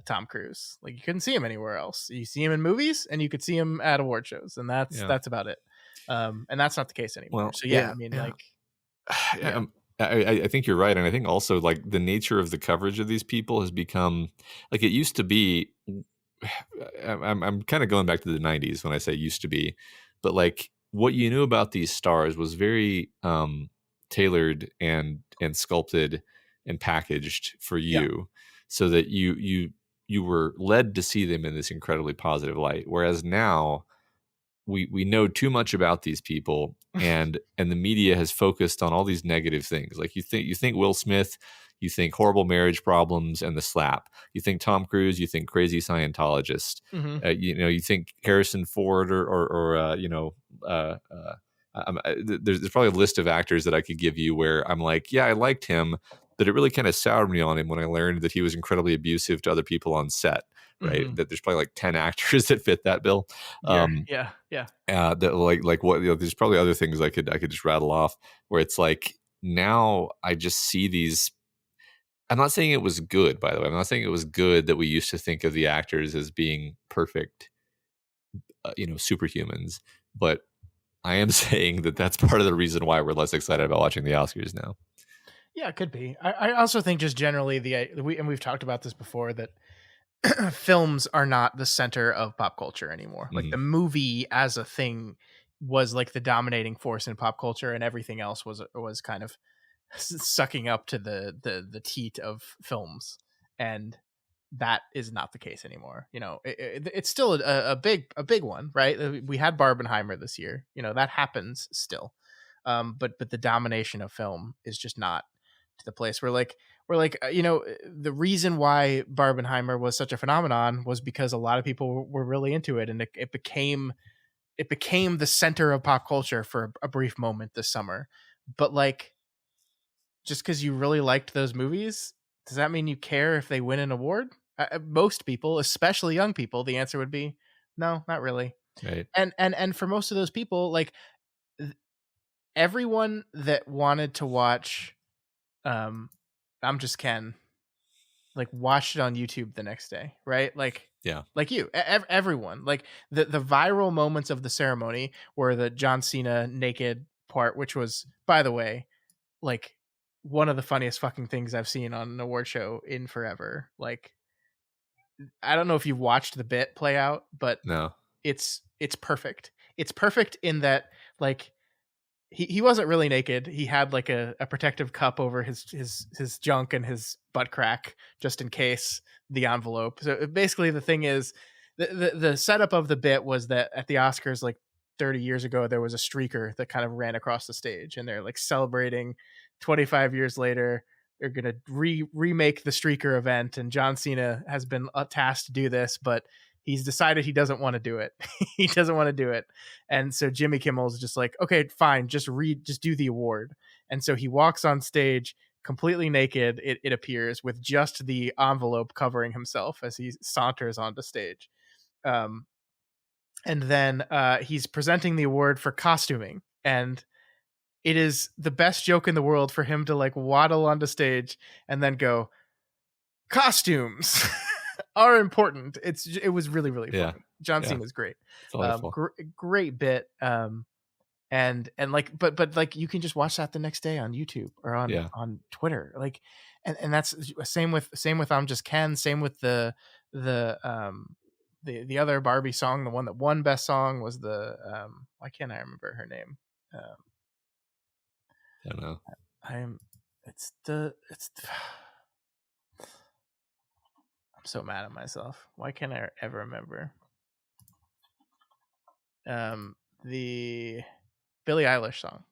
Tom Cruise. Like you couldn't see him anywhere else. You see him in movies, and you could see him at award shows, and that's Yeah. that's about it. And that's not the case anymore. Well, So yeah, yeah, I mean, yeah. like, yeah, I think you're right, and I think also like the nature of the coverage of these people has become like it used to be. I'm kind of going back to the '90s when I say used to be, but like what you knew about these stars was very tailored and sculpted and packaged for yeah. you, so that you were led to see them in this incredibly positive light. Whereas now we know too much about these people, and the media has focused on all these negative things. Like you think Will Smith, you think horrible marriage problems and the slap. You think Tom Cruise, you think crazy Scientologist. Hmm. You think Harrison Ford or there's probably a list of actors that I could give you where I'm like, yeah, I liked him, but it really kind of soured me on him when I learned that he was incredibly abusive to other people on set. Right, Hmm. that there's probably like 10 actors that fit that bill. Yeah, Um, yeah, yeah. that like what there's probably other things I could just rattle off where it's like now I just see these. I'm not saying it was good, by the way. I'm not saying it was good that we used to think of the actors as being perfect, superhumans. But I am saying that that's part of the reason why we're less excited about watching the Oscars now. Yeah, it could be. I also think just generally we've talked about this before, that films are not the center of pop culture anymore. Like the Mhm. movie as a thing was like the dominating force in pop culture, and everything else was kind of sucking up to the teat of films. And that is not the case anymore. It's still a big one, right? We had Barbenheimer this year. That happens still. But the domination of film is just not to the place where, like, where like the reason why Barbenheimer was such a phenomenon was because a lot of people were really into it, and it became the center of pop culture for a brief moment this summer. But like, just because you really liked those movies, does that mean you care if they win an award? Most people, especially young people, the answer would be no, not really. Right. And for most of those people, like everyone that wanted to watch I'm Just Ken, like watched it on YouTube the next day, right? Yeah. Like everyone, like the viral moments of the ceremony were the John Cena naked part, which was, by the way, like one of the funniest fucking things I've seen on an award show in forever. Like, I don't know if you've watched the bit play out, but No. it's perfect. It's perfect in that, like, he wasn't really naked. He had like a protective cup over his junk and his butt crack just in case, the envelope. So basically the thing is, the setup of the bit was that at the Oscars like 30 years ago there was a streaker that kind of ran across the stage, and they're like celebrating 25 years later. They're gonna remake the streaker event, and John Cena has been tasked to do this, but he's decided he doesn't want to do it. He doesn't want to do it. And so Jimmy Kimmel's just like, okay, fine, just do the award. And so he walks on stage completely naked, it appears, with just the envelope covering himself as he saunters onto stage. And then he's presenting the award for costuming. And it is the best joke in the world for him to like waddle onto stage and then go, costumes are important. It was really, really Yeah. funny. John Yeah. Cena's great. It's delightful. Great bit. And like, but like, you can just watch that the next day on YouTube or on Twitter. Like, and that's same with I'm Just Ken. Same with the other Barbie song. The one that won best song was the why can't I remember her name? I don't know. It's I'm so mad at myself. Why can't I ever remember? The Billie Eilish song.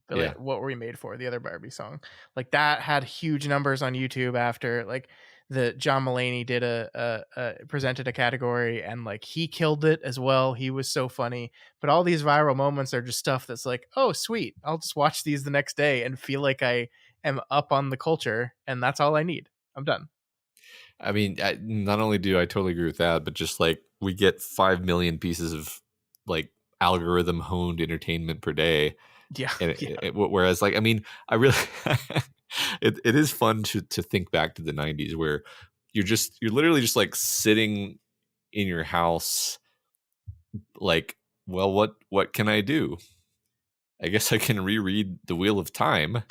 What Were We Made For? The other Barbie song. Like, that had huge numbers on YouTube after, like, the John Mulaney did presented a category, and like he killed it as well. He was so funny. But all these viral moments are just stuff that's like, oh sweet, I'll just watch these the next day and feel like I am up on the culture, and that's all I need. I'm done. I mean, not only do I totally agree with that, but just like we get 5 million pieces of like algorithm honed entertainment per day. Yeah. And whereas, like, I mean, I really, it is fun to think back to the 90s where you're literally just like sitting in your house, like, well, what can I do? I guess I can reread The Wheel of Time.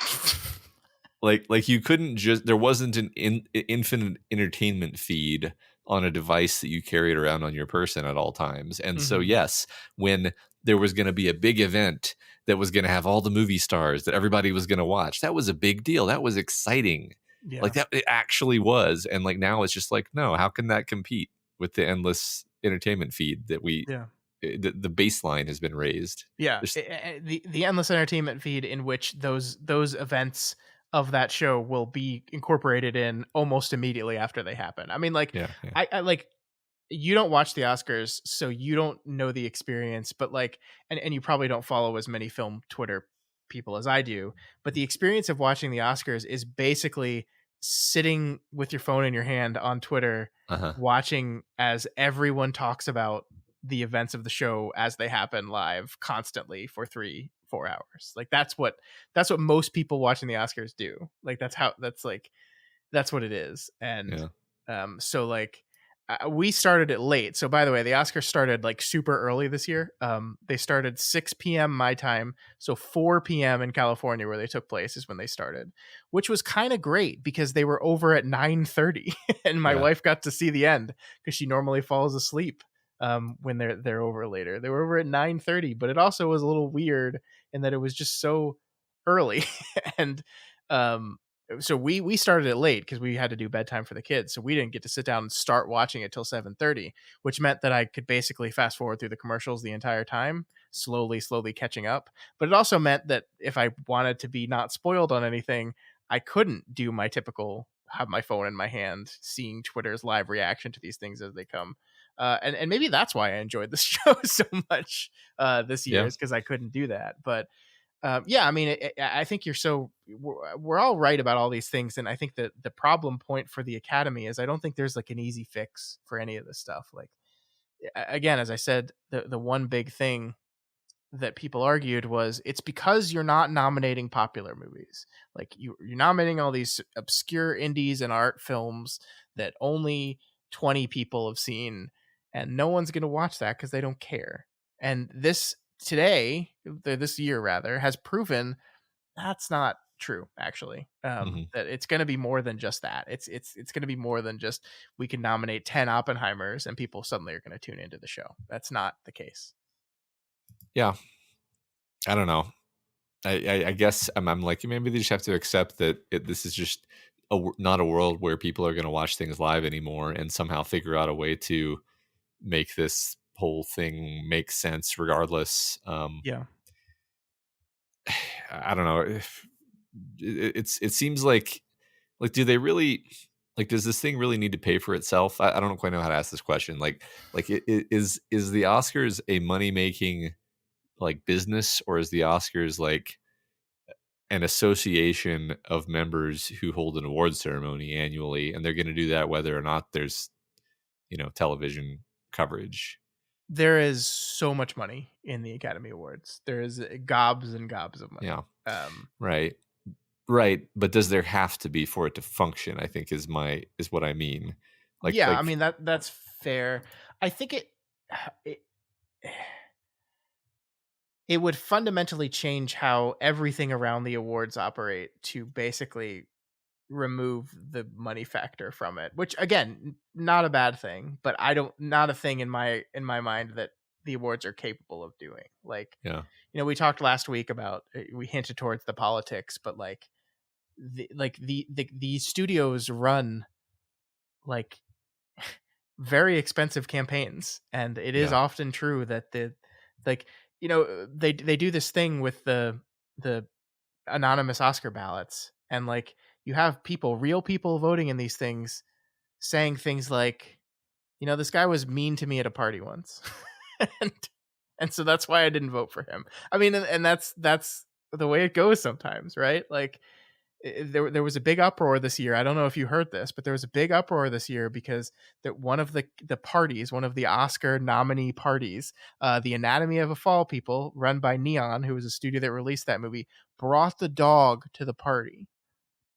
like you couldn't just, there wasn't an infinite entertainment feed on a device that you carried around on your person at all times. And so, yes, when there was going to be a big event that was going to have all the movie stars that everybody was going to watch, that was a big deal. That was exciting. Yeah. Like, that it actually was. And like, now it's just like, no, how can that compete with the endless entertainment feed that the baseline has been raised? Yeah. The endless entertainment feed in which those events of that show will be incorporated in almost immediately after they happen. I mean, like, I like, you don't watch the Oscars, so you don't know the experience, but like, and you probably don't follow as many film Twitter people as I do, but the experience of watching the Oscars is basically sitting with your phone in your hand on Twitter, watching as everyone talks about the events of the show as they happen live constantly for 3-4 hours. Like, that's what most people watching the Oscars do. Like, that's what it is. And so like, we started it late. So by the way, the Oscars started like super early this year. They started 6 p.m. my time. So 4 p.m. in California, where they took place, is when they started, which was kind of great because they were over at 9:30 and my wife got to see the end because she normally falls asleep when they're over later. They were over at 9:30, but it also was a little weird in that it was just so early. And so we started it late because we had to do bedtime for the kids. So we didn't get to sit down and start watching it till 7:30, which meant that I could basically fast forward through the commercials the entire time, slowly catching up. But it also meant that if I wanted to be not spoiled on anything, I couldn't do my typical have my phone in my hand, seeing Twitter's live reaction to these things as they come. And maybe that's why I enjoyed this show so much this year, Yeah. is because I couldn't do that. But yeah, I mean, I think we're all right about all these things, and I think that the problem point for the Academy is I don't think there's like an easy fix for any of this stuff. Like again, as I said, the one big thing that people argued was it's because you're not nominating popular movies. Like you're nominating all these obscure indies and art films that only 20 people have seen, and no one's going to watch that because they don't care. And this year rather, has proven that's not true, actually. That it's going to be more than just that. It's going to be more than just we can nominate 10 Oppenheimers and people suddenly are going to tune into the show. That's not the case. Yeah. I don't know. I guess I'm like, maybe they just have to accept that this is just not a world where people are going to watch things live anymore, and somehow figure out a way to make this whole thing make sense regardless. Yeah. I don't know. It seems like do they really, like, does this thing really need to pay for itself? I don't quite know how to ask this question. Is the Oscars a money making like business, or is the Oscars like an association of members who hold an award ceremony annually, and they're going to do that whether or not there's television coverage? There is so much money in the Academy Awards. There is gobs and gobs of money. Yeah. Right. But does there have to be for it to function? I think is what I mean. I mean that's fair. I think it would fundamentally change how everything around the awards operate to basically remove the money factor from it, which again, not a bad thing, but not a thing in my mind that the awards are capable of doing. Like, yeah. We talked last week about, we hinted towards the politics, but like the studios run like very expensive campaigns, and it is often true that they do this thing with the anonymous Oscar ballots, and like you have real people voting in these things, saying things like, this guy was mean to me at a party once, and so that's why I didn't vote for him. I mean, and that's the way it goes sometimes, right? Like there was a big uproar this year. I don't know if you heard this, but there was a big uproar this year because that one of the parties, one of the Oscar nominee parties, the Anatomy of a Fall people, run by Neon, who was a studio that released that movie, brought the dog to the party.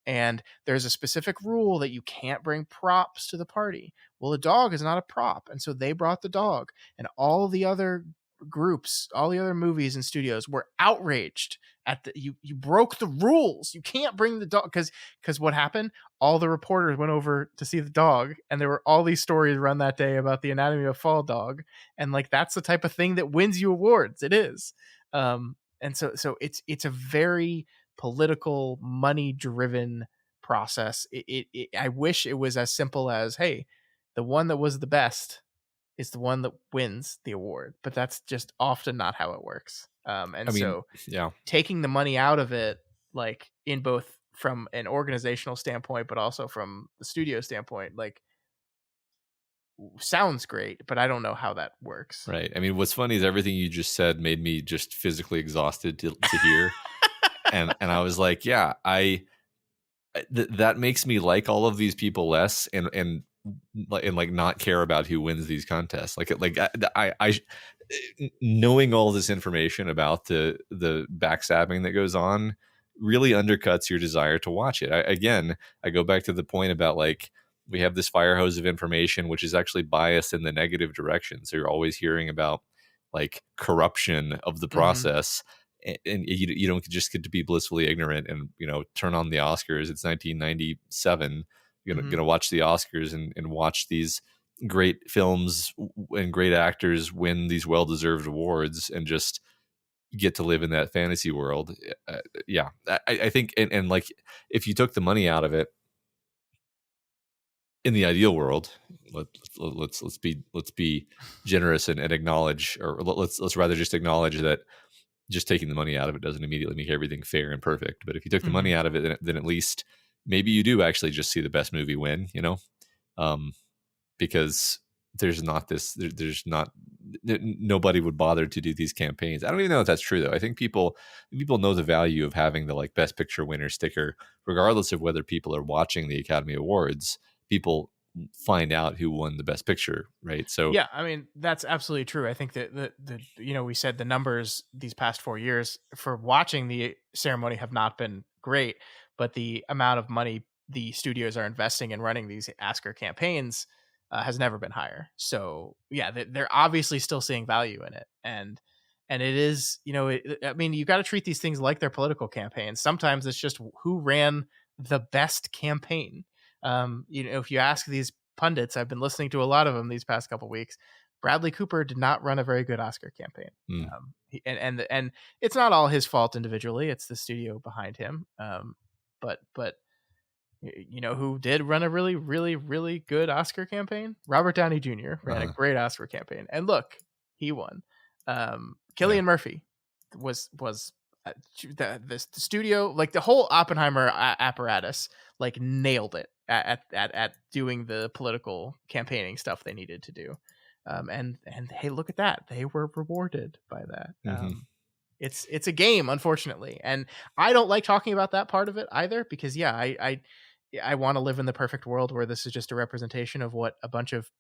And there's a specific rule that you can't bring props to the party. Well, the dog is not a prop, and so they brought the dog, and all the other groups, all the other movies and studios were outraged at you broke the rules. You can't bring the dog, because what happened? All the reporters went over to see the dog, and there were all these stories run that day about the Anatomy of a Fall dog, and like that's the type of thing that wins you awards. It is, and so it's a very political, money driven process. I wish it was as simple as, hey, the one that was the best is the one that wins the award, but that's just often not how it works. Taking the money out of it, like in both from an organizational standpoint, but also from the studio standpoint, like sounds great, but I don't know how that works. Right. I mean, what's funny is everything you just said made me just physically exhausted to hear. and I was like, yeah, that makes me like all of these people less, and like not care about who wins these contests. I knowing all this information about the backstabbing that goes on really undercuts your desire to watch it. I go back to the point about like we have this fire hose of information which is actually biased in the negative direction. So you're always hearing about like corruption of the process. And you don't just get to be blissfully ignorant and turn on the Oscars. It's 1997. You're gonna watch the Oscars and watch these great films and great actors win these well-deserved awards and just get to live in that fantasy world. I think and like if you took the money out of it, in the ideal world, let's be generous and acknowledge, or let's rather just acknowledge that just taking the money out of it doesn't immediately make everything fair and perfect. But if you took the Mhm. money out of it, then at least maybe you do actually just see the best movie win, um, because there's not nobody would bother to do these campaigns. I don't even know if that's true though. I think people know the value of having the like best picture winner sticker, regardless of whether people are watching the Academy Awards. People find out who won the best picture, right? So Yeah, I mean, that's absolutely true. I think that we said the numbers these past 4 years for watching the ceremony have not been great, but the amount of money the studios are investing in running these Oscar campaigns has never been higher. So yeah, they're obviously still seeing value in it, and it is, I mean, you got to treat these things like they're political campaigns. Sometimes it's just who ran the best campaign. If you ask these pundits, I've been listening to a lot of them these past couple weeks. Bradley Cooper did not run a very good Oscar campaign. mm, And it's not all his fault individually. It's the studio behind him. But who did run a really, really, really good Oscar campaign? Robert Downey Jr. ran a great Oscar campaign, and look, he won. yeah. Cillian Murphy was the studio, like the whole Oppenheimer apparatus, like nailed it at doing the political campaigning stuff they needed to do. And hey, look at that, they were rewarded by that. Mm-hmm. It's a game, unfortunately, and I don't like talking about that part of it either, because yeah, I want to live in the perfect world where this is just a representation of what a bunch of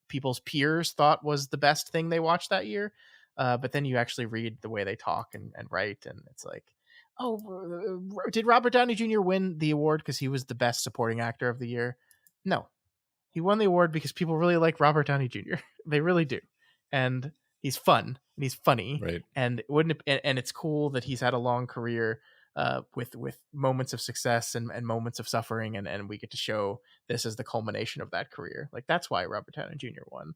people's peers thought was the best thing they watched that year. But then you actually read the way they talk and write, and it's like, oh, did Robert Downey Jr. win the award because he was the best supporting actor of the year? No, he won the award because people really like Robert Downey Jr. They really do, and he's fun and he's funny, Right. and it's cool that he's had a long career with moments of success and moments of suffering, and we get to show this as the culmination of that career. Like, that's why Robert Downey Jr. won.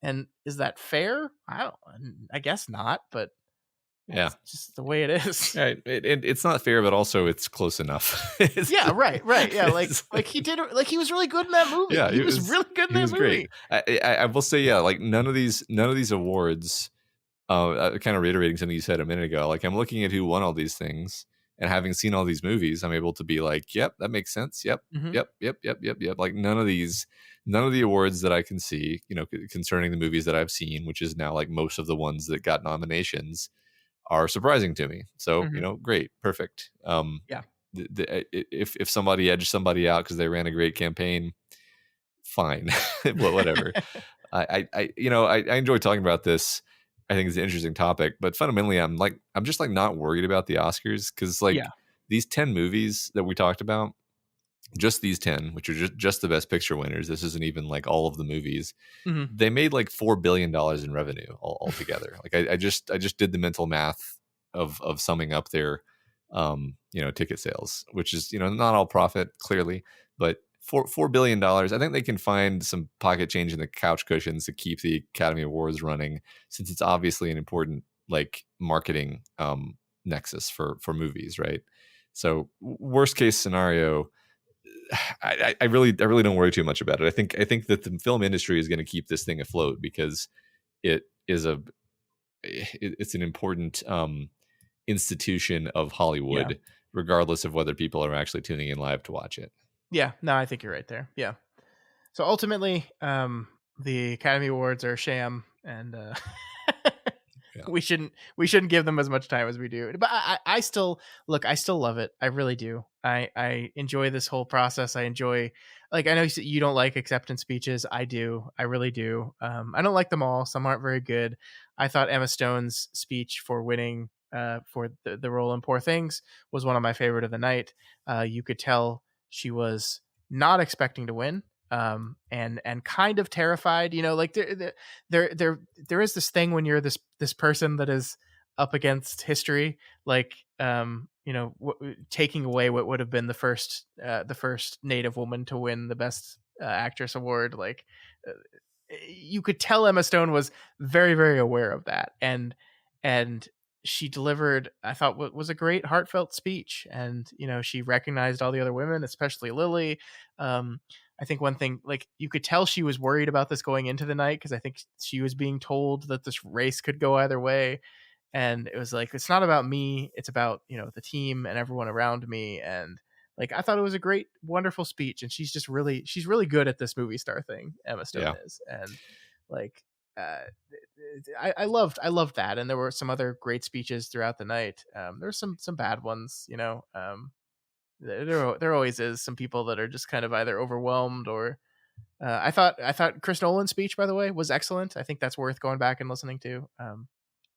And is that fair? I guess not, but Yeah, it's just the way it is. right. It's not fair, but also it's close enough. Yeah, right. Yeah, like he did, like he was really good in that movie. Yeah, he was really good in that movie. Great. I will say, yeah, like none of these awards. Kind of reiterating something you said a minute ago. Like, I'm looking at who won all these things, and having seen all these movies, I'm able to be like, yep, that makes sense. Yep, Mhm. yep. Like none of the awards that I can see, concerning the movies that I've seen, which is now like most of the ones that got nominations, are surprising to me. So, Mhm. great, perfect. Yeah. If somebody edged somebody out because they ran a great campaign, fine, well, whatever. I enjoy talking about this. I think it's an interesting topic, but fundamentally, I'm just like not worried about the Oscars, because like Yeah. these 10 movies that we talked about, just these 10, which are just the best picture winners. This isn't even like all of the movies. Mhm. They made like $4 billion in revenue altogether. Like I just did the mental math of summing up their ticket sales, which is not all profit clearly, but $4 billion. I think they can find some pocket change in the couch cushions to keep the Academy Awards running, since it's obviously an important like marketing nexus for movies, right? So worst case scenario, I really don't worry too much about it. I think that the film industry is going to keep this thing afloat, because it's an important institution of Hollywood, Yeah. regardless of whether people are actually tuning in live to watch it. Yeah. No, I think you're right there. Yeah. So ultimately, the Academy Awards are a sham, and Yeah. we shouldn't give them as much time as we do. But I still love it. I really do. I enjoy this whole process. I enjoy, like, I know you don't like acceptance speeches. I do. I really do. I don't like them all. Some aren't very good. I thought Emma Stone's speech for winning for the role in Poor Things was one of my favorite of the night. You could tell she was not expecting to win, and kind of terrified. Like there is this thing when you're this person that is up against history, like taking away what would have been the first Native woman to win the best actress award. Like, you could tell Emma Stone was very, very aware of that, and she delivered, I thought, what was a great heartfelt speech. And she recognized all the other women, especially Lily. I think one thing, like, you could tell she was worried about this going into the night, because I think she was being told that this race could go either way. and it was like, it's not about me, it's about, you know, the team and everyone around me. And like, I thought it was a great, wonderful speech, and she's really good at this movie star thing, Emma Stone Yeah. is. And like, I loved that. And there were some other great speeches throughout the night. There's some bad ones, you know. There always is some people that are just kind of either overwhelmed or I thought Chris Nolan's speech, by the way, was excellent. I think that's worth going back and listening to.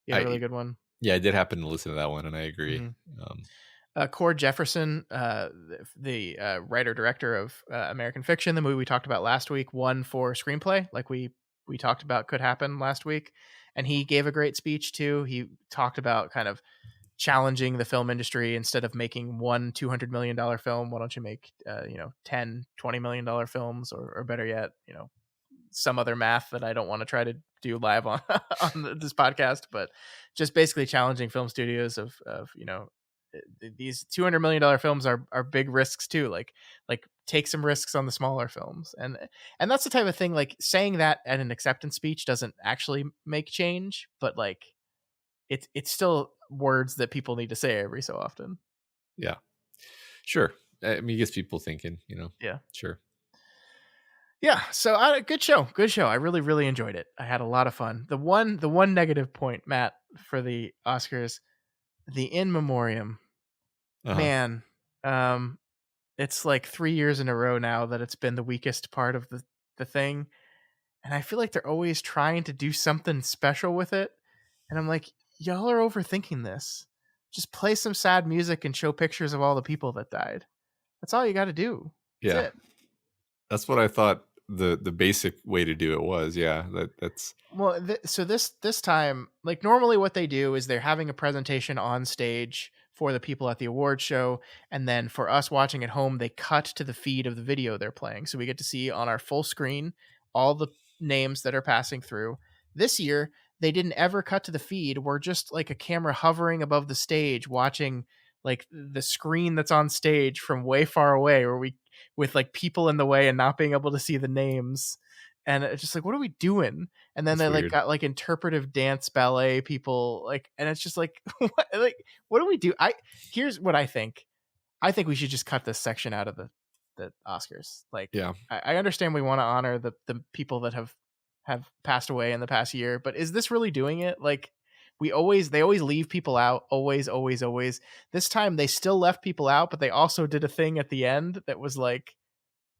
He had a really good one. Yeah, I did happen to listen to that one, and I agree. Cord Jefferson, the writer director of American Fiction, the movie we talked about last week, won for screenplay, like we talked about could happen last week, and he gave a great speech too. He talked about kind of challenging the film industry. Instead of making one $200 million film, why don't you make 10 $20 million films, or better yet, you know, some other math that I don't want to try to do live on this podcast, but just basically challenging film studios of you know, these $200 million films are big risks too. Like take some risks on the smaller films, and that's the type of thing. Like, saying that at an acceptance speech doesn't actually make change, but like it's still words that people need to say every so often. Yeah, sure. I mean, it gets people thinking, you know. Yeah, sure. Yeah, so good show. I really, really enjoyed it. I had a lot of fun. The one negative point, Matt, for the Oscars, the In Memoriam, man, it's like 3 years in a row now that it's been the weakest part of the thing, and I feel like they're always trying to do something special with it, and I'm like, y'all are overthinking this. Just play some sad music and show pictures of all the people that died. That's all you got to do. That's it. That's what I thought the basic way to do it was. Yeah, that's well. So this time, like, normally what they do is they're having a presentation on stage for the people at the award show, and then for us watching at home, they cut to the feed of the video they're playing, so we get to see on our full screen all the names that are passing through. This year, they didn't ever cut to the feed. We're just like a camera hovering above the stage, watching like the screen that's on stage from way far away, where we, with like people in the way and not being able to see the names. And it's just like, what are we doing? And then That's they weird. got like interpretive dance ballet people, like, and it's just like, what do we do? Here's what I think. I think we should just cut this section out of the Oscars. Like, yeah, I understand we want to honor the people that have passed away in the past year, but is this really doing it? Like, they always leave people out. Always. This time they still left people out, but they also did a thing at the end that was like,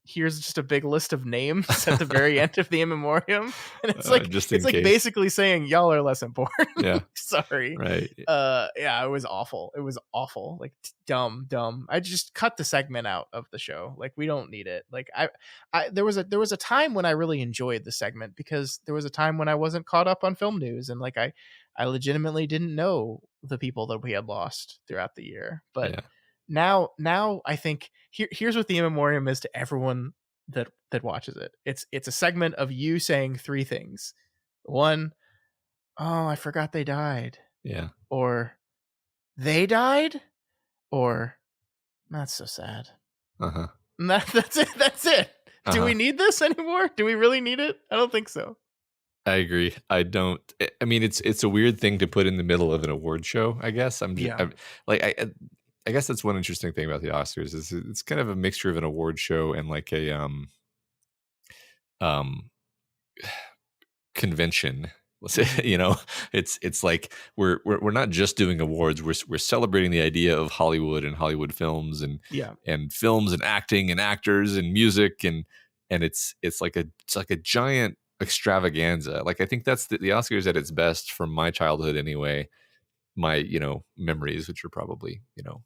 here's just a big list of names at the very end of the In Memoriam, and it's like, it's like case. Basically saying y'all are less important. Yeah, sorry. Right. Yeah, it was awful. Like, dumb. I just cut the segment out of the show. Like, we don't need it. Like, there was a time when I really enjoyed the segment, because there was a time when I wasn't caught up on film news, and like I legitimately didn't know the people that we had lost throughout the year. But yeah. Now I think here's what the In Memoriam is to everyone that watches it. It's a segment of you saying three things. One, oh, I forgot they died. Yeah. Or they died. Or that's so sad. And that's it. That's it. Do we need this anymore? Do we really need it? I don't think so. I agree. I don't. I mean, it's a weird thing to put in the middle of an award show, I guess. I guess that's one interesting thing about the Oscars is it's kind of a mixture of an award show and like a convention. You know, it's like we're not just doing awards. We're celebrating the idea of Hollywood and Hollywood films and films and acting and actors and music and it's like a giant extravaganza. Like, I think that's the Oscars at its best from my childhood anyway. My, you know, memories, which are probably, you know,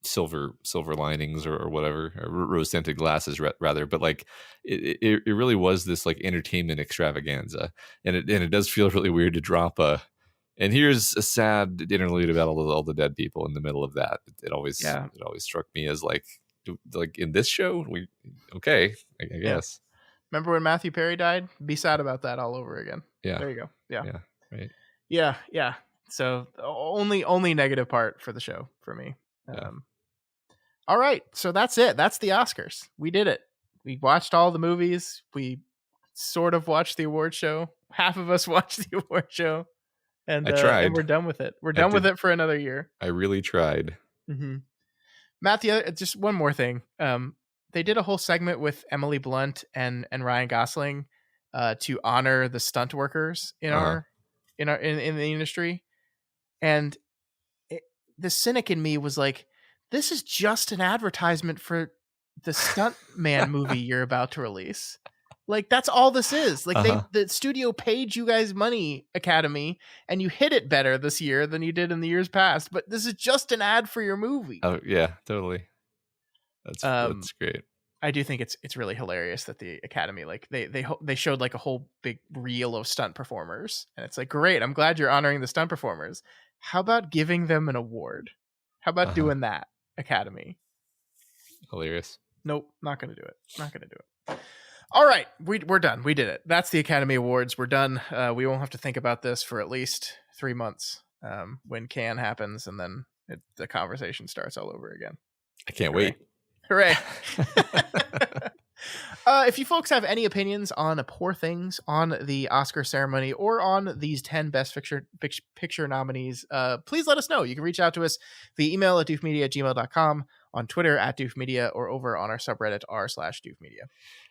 silver linings or whatever, or rose tinted glasses rather, but like it really was this like entertainment extravaganza, and it does feel really weird to drop and here's a sad interlude about all the dead people in the middle of that. It always struck me as like in this show I guess. Remember when Matthew Perry died? Be sad about that all over again. Yeah, there you go. Yeah, right. Yeah. So only negative part for the show for me. All right, so that's it. That's the Oscars. We did it. We watched all the movies. We sort of watched the award show. Half of us watched the award show. and I tried. we're done with it. We're I done with did. it for another year. I really tried. Mm-hmm. Matt, just one more thing. They did a whole segment with Emily Blunt and Ryan Gosling to honor the stunt workers in in the industry, and the cynic in me was like, this is just an advertisement for the Stuntman movie you're about to release. Like, that's all this is. Like, the studio paid you guys money, Academy, and you hit it better this year than you did in the years past. But this is just an ad for your movie. Oh yeah, totally. That's great. I do think it's really hilarious that the Academy, like, they showed like a whole big reel of stunt performers, and it's like, great, I'm glad you're honoring the stunt performers. How about giving them an award? How about doing that, Academy? Hilarious. Nope, not gonna do it. Not gonna do it. All right, we're done. We did it. That's the Academy Awards. We're done. We won't have to think about this for at least 3 months when Cannes happens, and then the conversation starts all over again. I can't wait. Hooray. If you folks have any opinions on Poor Things, on the Oscar ceremony, or on these 10 Best Picture nominees, please let us know. You can reach out to us via email at doofmedia@gmail.com, on Twitter @doofmedia, or over on our subreddit r/doofmedia.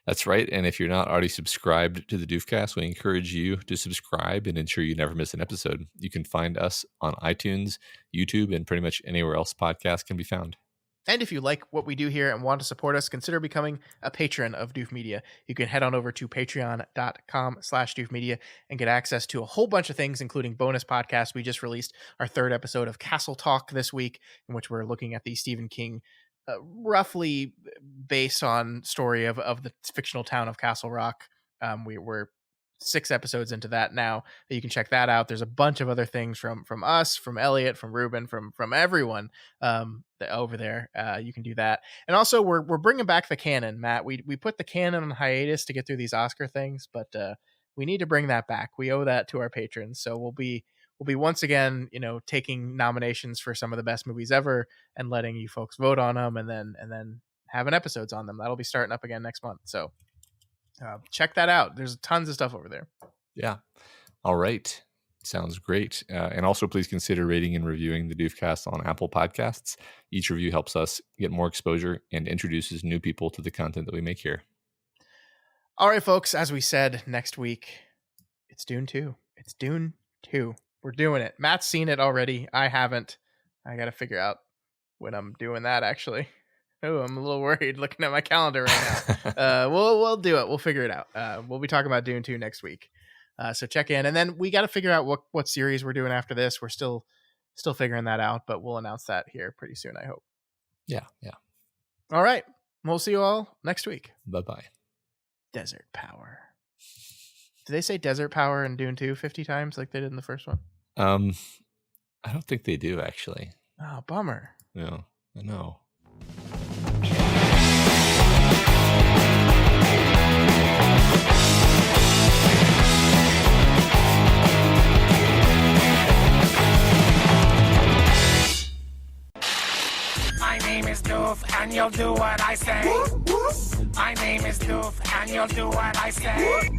That's right. And if you're not already subscribed to the Doofcast, we encourage you to subscribe and ensure you never miss an episode. You can find us on iTunes, YouTube, and pretty much anywhere else podcasts can be found. And if you like what we do here and want to support us, consider becoming a patron of Doof Media. You can head on over to patreon.com/Doof Media and get access to a whole bunch of things, including bonus podcasts. We just released our 3rd episode of Castle Talk this week, in which we're looking at the Stephen King, roughly based on story of the fictional town of Castle Rock. We're 6 episodes into that now. You can check that out. There's a bunch of other things from us, from Elliot, from Ruben, from everyone over there. You can do that. And also we're bringing back the canon, Matt. We put the canon on hiatus to get through these Oscar things, but we need to bring that back. We owe that to our patrons. So we'll be once again, taking nominations for some of the best movies ever and letting you folks vote on them, and then having episodes on them. That'll be starting up again next month. So check that out. There's tons of stuff over there. Yeah. All right. Sounds great. And also, please consider rating and reviewing the Doofcast on Apple Podcasts. Each review helps us get more exposure and introduces new people to the content that we make here. All right, folks. As we said, next week, it's Dune 2. It's Dune 2. We're doing it. Matt's seen it already. I haven't. I got to figure out when I'm doing that, actually. Oh, I'm a little worried looking at my calendar right now. We'll do it. We'll figure it out. We'll be talking about Dune 2 next week. So check in. And then we got to figure out what series we're doing after this. We're still figuring that out, but we'll announce that here pretty soon, I hope. Yeah. All right. We'll see you all next week. Bye-bye. Desert power. Did they say desert power in Dune 2 50 times like they did in the first one? I don't think they do, actually. Oh, bummer. Yeah, I know. My name is Doof, and you'll do what I say. My name is Doof, and you'll do what I say.